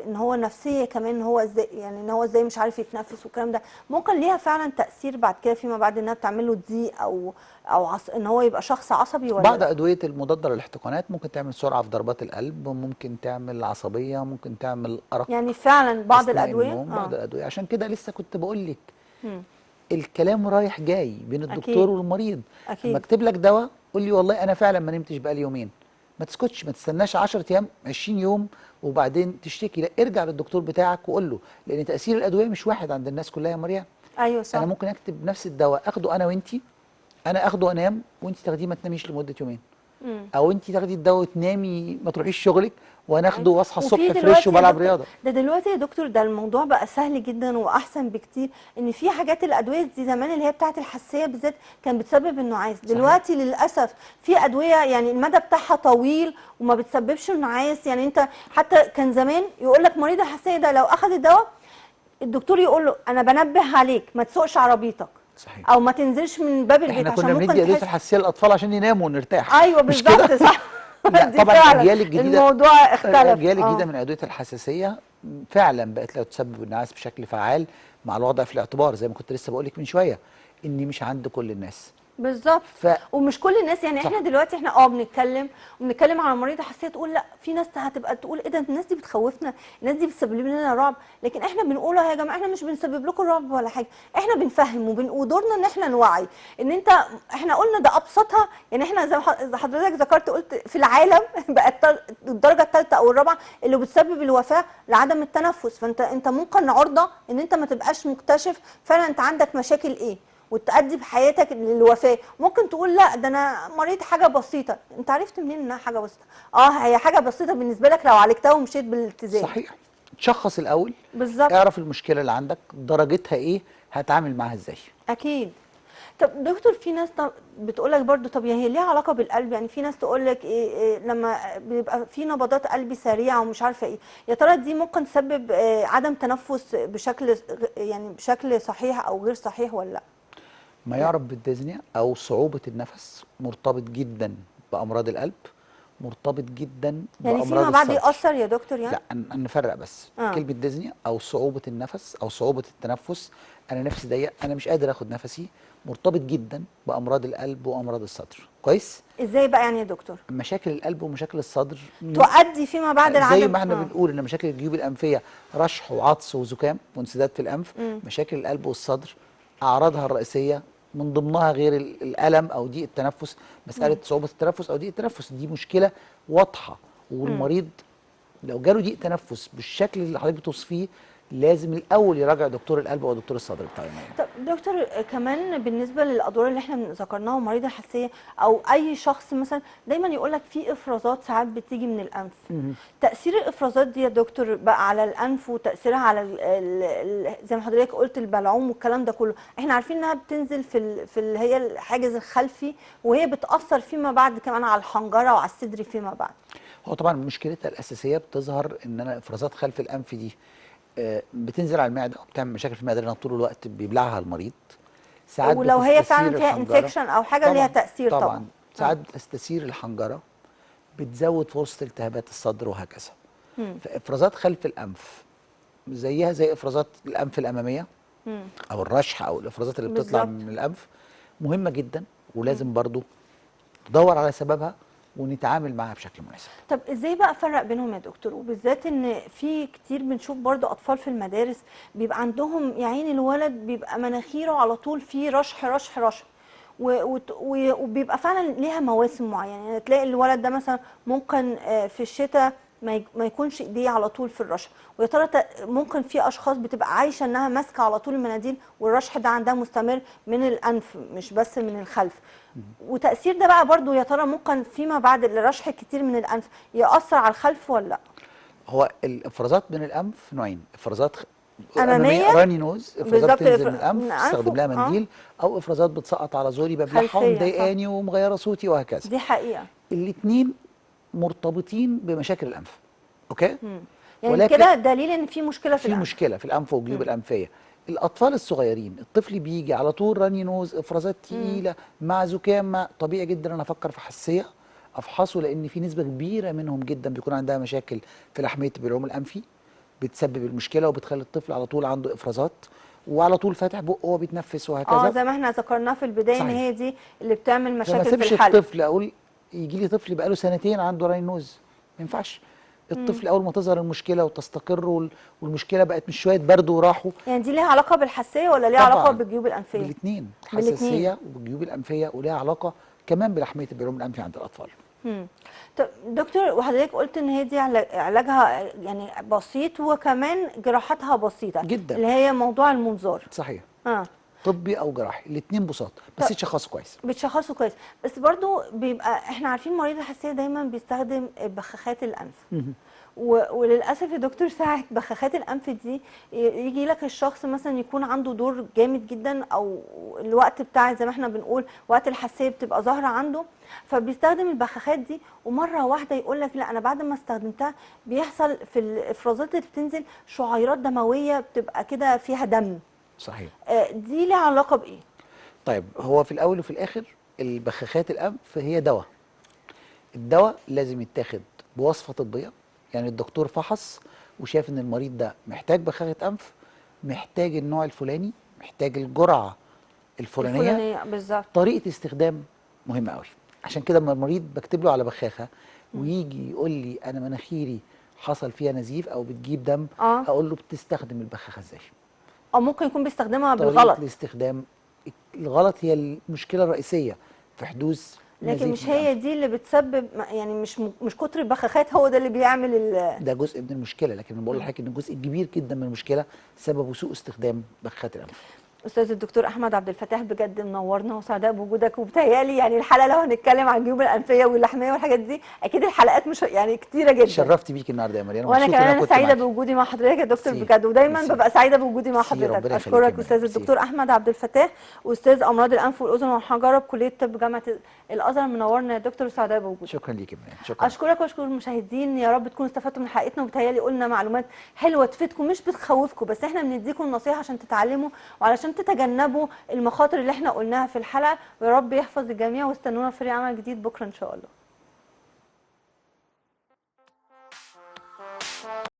ان هو نفسيه كمان، ان هو ازاي يعني ان هو ازاي مش عارف يتنفس والكلام ده. ممكن ليها فعلا تاثير بعد كده فيما بعد انها بتعمل له ضيق او ان هو يبقى شخص عصبي ولا بعض لا؟ ادويه المضاده للاحتقانات ممكن تعمل سرعه في ضربات القلب، ممكن تعمل عصبيه، ممكن تعمل ارق يعني فعلا بعض اثناء الادويه النوم. بعض الادويه، عشان كده لسه كنت بقول لك الكلام رايح جاي بين الدكتور اكيد والمريض. لما اكيد. اكتب لك دواء قول لي والله انا فعلا ما نمتش بقالي يومين، ما تسكتش، ما تستناش 10 ايام 20 يوم وبعدين تشتكي. لا، ارجع للدكتور بتاعك وقول له، لان تاثير الادويه مش واحد عند الناس كلها يا مريم. ايوه انا صح. ممكن اكتب نفس الدواء اخده انا وانتي، انا اخده انام وانتي تاخديه ما تناميش لمده يومين، او انتي تاخدي الدواء وتنامي ما تروحيش شغلك وانا اخده واصحى وفي الصبح فريش دلوقتي يا وبلعب دكتور، رياضه. ده دلوقتي يا دكتور ده الموضوع بقى سهل جدا واحسن بكتير، ان في حاجات الادويه دي زمان اللي هي بتاعه الحساسيه بالذات كان بتسبب النعاس، صحيح. دلوقتي للاسف في ادويه يعني المدى بتاعها طويل وما بتسببش النعاس. يعني انت حتى كان زمان يقول لك مريض الحساسيه ده لو اخذ الدواء الدكتور يقول له انا بنبه عليك ما تسوقش عربيتك صحيح. او ما تنزلش من باب البيت احنا عشان كنا ممكن بندي ادويه تحس. الحساسيه للاطفال عشان يناموا ونرتاح. ايوه مش كده؟ بالظبط صح. لا دي طبعا فعلا الاجيال الجديده، الموضوع اختلف. الاجيال الجديده من ادويه الحساسيه فعلا بقت لا تسبب النعاس بشكل فعال، مع الوضع في الاعتبار زي ما كنت لسه بقول لك من شويه ان مش عند كل الناس. بالظبط. ف ومش كل الناس يعني صح. احنا دلوقتي احنا بنتكلم على مريض حساسيه تقول لا، في ناس هتبقى تقول ايه ده الناس دي بتخوفنا، الناس دي بتسبب لنا رعب، لكن احنا بنقول يا جماعه احنا مش بنسبب لكم رعب ولا حاجه، احنا بنفهم ودورنا ان احنا نوعي ان انت احنا قلنا ده ابسطها. يعني احنا زي ما حضرتك ذكرت قلت في العالم بقت الدرجه الثالثه او الرابعه اللي بتسبب الوفاه لعدم التنفس، فانت ممكن عرضه ان انت ما تبقاش مكتشف فعلا انت عندك مشاكل ايه وتؤدي بحياتك للوفاه. ممكن تقول لا ده انا مريض حاجه بسيطه، انت عرفت منين انها حاجه بسيطه؟ هي حاجه بسيطه بالنسبه لك لو عالجتها ومشيت بالالتزام. صحيح. تشخص الاول، بالظبط. اعرف المشكله اللي عندك درجتها ايه، هتعامل معاها ازاي. اكيد. طب دكتور في ناس بتقول لك برضو طب هي ليها علاقه بالقلب؟ يعني في ناس تقول لك إيه لما بيبقى في نبضات قلب سريعه ومش عارفه ايه، يا ترى دي ممكن تسبب عدم تنفس يعني بشكل صحيح او غير صحيح ولا لا؟ ما يعرف بالديزنيا او صعوبه النفس مرتبط جدا بامراض القلب، مرتبط جدا يعني بامراض فيما بعد الصدر. يأثر يا دكتور يعني؟ لا نفرق بس. كلمه ديزنيا او صعوبه النفس او صعوبه التنفس، انا نفسي ضيق، انا مش قادر اخد نفسي، مرتبط جدا بامراض القلب وامراض الصدر. كويس. ازاي بقى يعني يا دكتور؟ مشاكل القلب ومشاكل الصدر تؤدي فيما بعد زي العدم ما احنا بنقول ان مشاكل الجيوب الانفيه رشح وعطس وزكام وانسداد في الانف، مشاكل القلب والصدر اعراضها الرئيسيه من ضمنها غير الالم او ضيق التنفس، مساله صعوبه التنفس او ضيق التنفس دي مشكله واضحه. والمريض لو جاله ضيق تنفس بالشكل اللي حضرتك بتوصفيه لازم الاول يراجع دكتور القلب او دكتور الصدر بتاعه. طب دكتور كمان بالنسبه للادوار اللي احنا ذكرناها ومريض الحساسيه او اي شخص مثلا دايما يقول لك في افرازات ساعات بتيجي من الانف، تاثير الافرازات دي يا دكتور بقى على الانف وتاثيرها على زي ما حضرتك قلت البلعوم والكلام ده كله، احنا عارفين انها بتنزل في اللي هي الحاجز الخلفي وهي بتاثر فيما بعد كمان على الحنجره وعلى الصدر فيما بعد. هو طبعا مشكلتها الاساسيه بتظهر ان انا افرازات خلف الانف دي بتنزل على المعده وبتعمل مشاكل في المعده لان طول الوقت بيبلعها المريض. ساعات ولو هي بتستثير فعلا فيها الحنجره. انفكشن او حاجه ليها طبعا تاثير طبعا. ساعات بتستثير الحنجره، بتزود فرصه التهابات الصدر وهكذا. مم. فافرازات خلف الانف زيها زي افرازات الانف الاماميه مم. او الرشح او الافرازات اللي بتطلع بالظبط. من الانف، مهمه جدا، ولازم برضو ندور على سببها ونتعامل معاها بشكل مناسب. طب ازاي بقى افرق بينهم يا دكتور؟ وبالذات ان في كتير بنشوف برضو اطفال في المدارس بيبقى عندهم يا عيني الولد بيبقى مناخيره على طول فيه رشح رشح رشح، وبيبقى فعلا ليها مواسم معينه، يعني تلاقي الولد ده مثلا ممكن في الشتاء ما يكونش ايديه على طول في الرشح، ويا ترى ممكن في اشخاص بتبقى عايشه انها ماسكه على طول المناديل والرشح ده عندها مستمر من الانف مش بس من الخلف. وتأثير ده بقى برضو يا ترى ممكن فيما بعد الرشح الكتير من الأنف يأثر على الخلف ولا لا؟ هو الافرازات من الانف نوعين، افرازات أمامية راني نوز، افرازات بالظبط بتنزل من من الانف أنفه تستخدم لها منديل، او افرازات بتسقط على زوري ببلعها خلفية صح، ومضايقاني ومغيره صوتي وهكذا. دي حقيقة. الاثنين مرتبطين بمشاكل الانف، اوكي؟ يعني ولكن كده دليل إن في مشكلة في في الأنف. مشكله في الانف والجيوب الانفيه. الاطفال الصغيرين، الطفل بيجي على طول راني نوز، افرازات تقيله مع زكام، طبيعي جدا انا افكر في حساسيه، افحصه، لان في نسبه كبيره منهم جدا بيكون عندها مشاكل في لحميه البلعوم الانفي بتسبب المشكله وبتخلي الطفل على طول عنده افرازات وعلى طول فاتح بقه وهو بيتنفس وهكذا. زي ما احنا ذكرناه في البداية إن صحيح. هي دي اللي بتعمل فما مشاكل في اسيبش الحلق. الطفل اقول يجي لي طفل بقاله سنتين عنده راني نوز، ما ينفعش. الطفل اول ما تظهر المشكله وتستقر والمشكله بقت مش شويه برد وراحوا. يعني دي ليها علاقة بالحساسية ولا ليها علاقة طبعا بالجيوب الأنفية؟ بالاثنين، بالاتنين. حساسيه وبالجيوب الانفيه، ولها علاقه كمان بلحميه البلعوم الانفي عند الاطفال. طب دكتور، وحضرتك قلت ان هي دي علاجها يعني بسيط وكمان جراحاتها بسيطة جدا. اللي هي موضوع المنظار. صحيح. اه طبي او جراحي الاثنين بساط، بس يتشخصوا كويس. بتشخصوا كويس، بس برضو بيبقى احنا عارفين مريض الحساسية دايما بيستخدم بخاخات الأنف. وللاسف يا دكتور ساعه بخاخات الانف دي يجي لك الشخص مثلا يكون عنده دور جامد جدا، او الوقت بتاع زي ما احنا بنقول وقت الحساسيه بتبقى ظاهره عنده، فبيستخدم البخاخات دي ومره واحده يقول لك لا انا بعد ما استخدمتها بيحصل في الافرازات اللي بتنزل شعيرات دمويه بتبقى كده فيها دم. صحيح. دي لها علاقه بايه؟ طيب هو في الاول وفي الاخر البخاخات الانف هي دواء. الدواء لازم يتاخد بوصفه طبيه، يعني الدكتور فحص وشاف ان المريض ده محتاج بخاخه انف، محتاج النوع الفلاني، محتاج الجرعه الفلانيه. بالظبط. طريقه استخدام مهمه قوي. عشان كده لما المريض بكتب له على بخاخه ويجي يقول لي انا مناخيري حصل فيها نزيف او بتجيب دم، اقول له بتستخدم البخاخه ازاي. او ممكن يكون بيستخدمها طريقه بالغلط. الاستخدام الغلط هي المشكله الرئيسيه في حدوث نزيف. لكن مش هي دي اللي بتسبب، يعني مش كتر البخاخات هو ده اللي بيعمل ده جزء من المشكله، لكن بقول لحضرتك ان جزء كبير جدا من المشكله سببه سوء استخدام بخاخات الانف. استاذ الدكتور احمد عبد الفتاح بجد منورنا وسعداء بوجودك، وبتهيالي يعني الحلقه لو هنتكلم عن الجيوب الانفيه واللحميه والحاجات دي اكيد الحلقات مش يعني كتيره جدا. شرفت بيك النهارده يا مريم، وانا مبسوط كمان إن انا كنت سعيده معاكي. بوجودي مع حضرتك يا دكتور ميرسي. بجد، ودايما ميرسي. ببقى سعيده بوجودي مع ميرسي، حضرتك. ربنا يخليك يا اشكرك مريم. استاذ ميرسي. الدكتور احمد عبد الفتاح، واستاذ امراض الانف والاذن والحنجره بكليه طب جامعه الازهر، منورنا يا دكتور وسعداء بوجودك. شكرا ليك يا مريم. شكرا. اشكرك واشكر المشاهدين، يا رب تكونوا استفدتوا من حلقتنا، وبتهيالي قلنا معلومات حلوه تفيدكم مش بتخوفكم، بس احنا بنديكم النصيحه عشان تتعلموا وعلشان تتجنبوا المخاطر اللي احنا قلناها في الحلقه. ويا رب يحفظ الجميع، واستنونا في عمل جديد بكره ان شاء الله.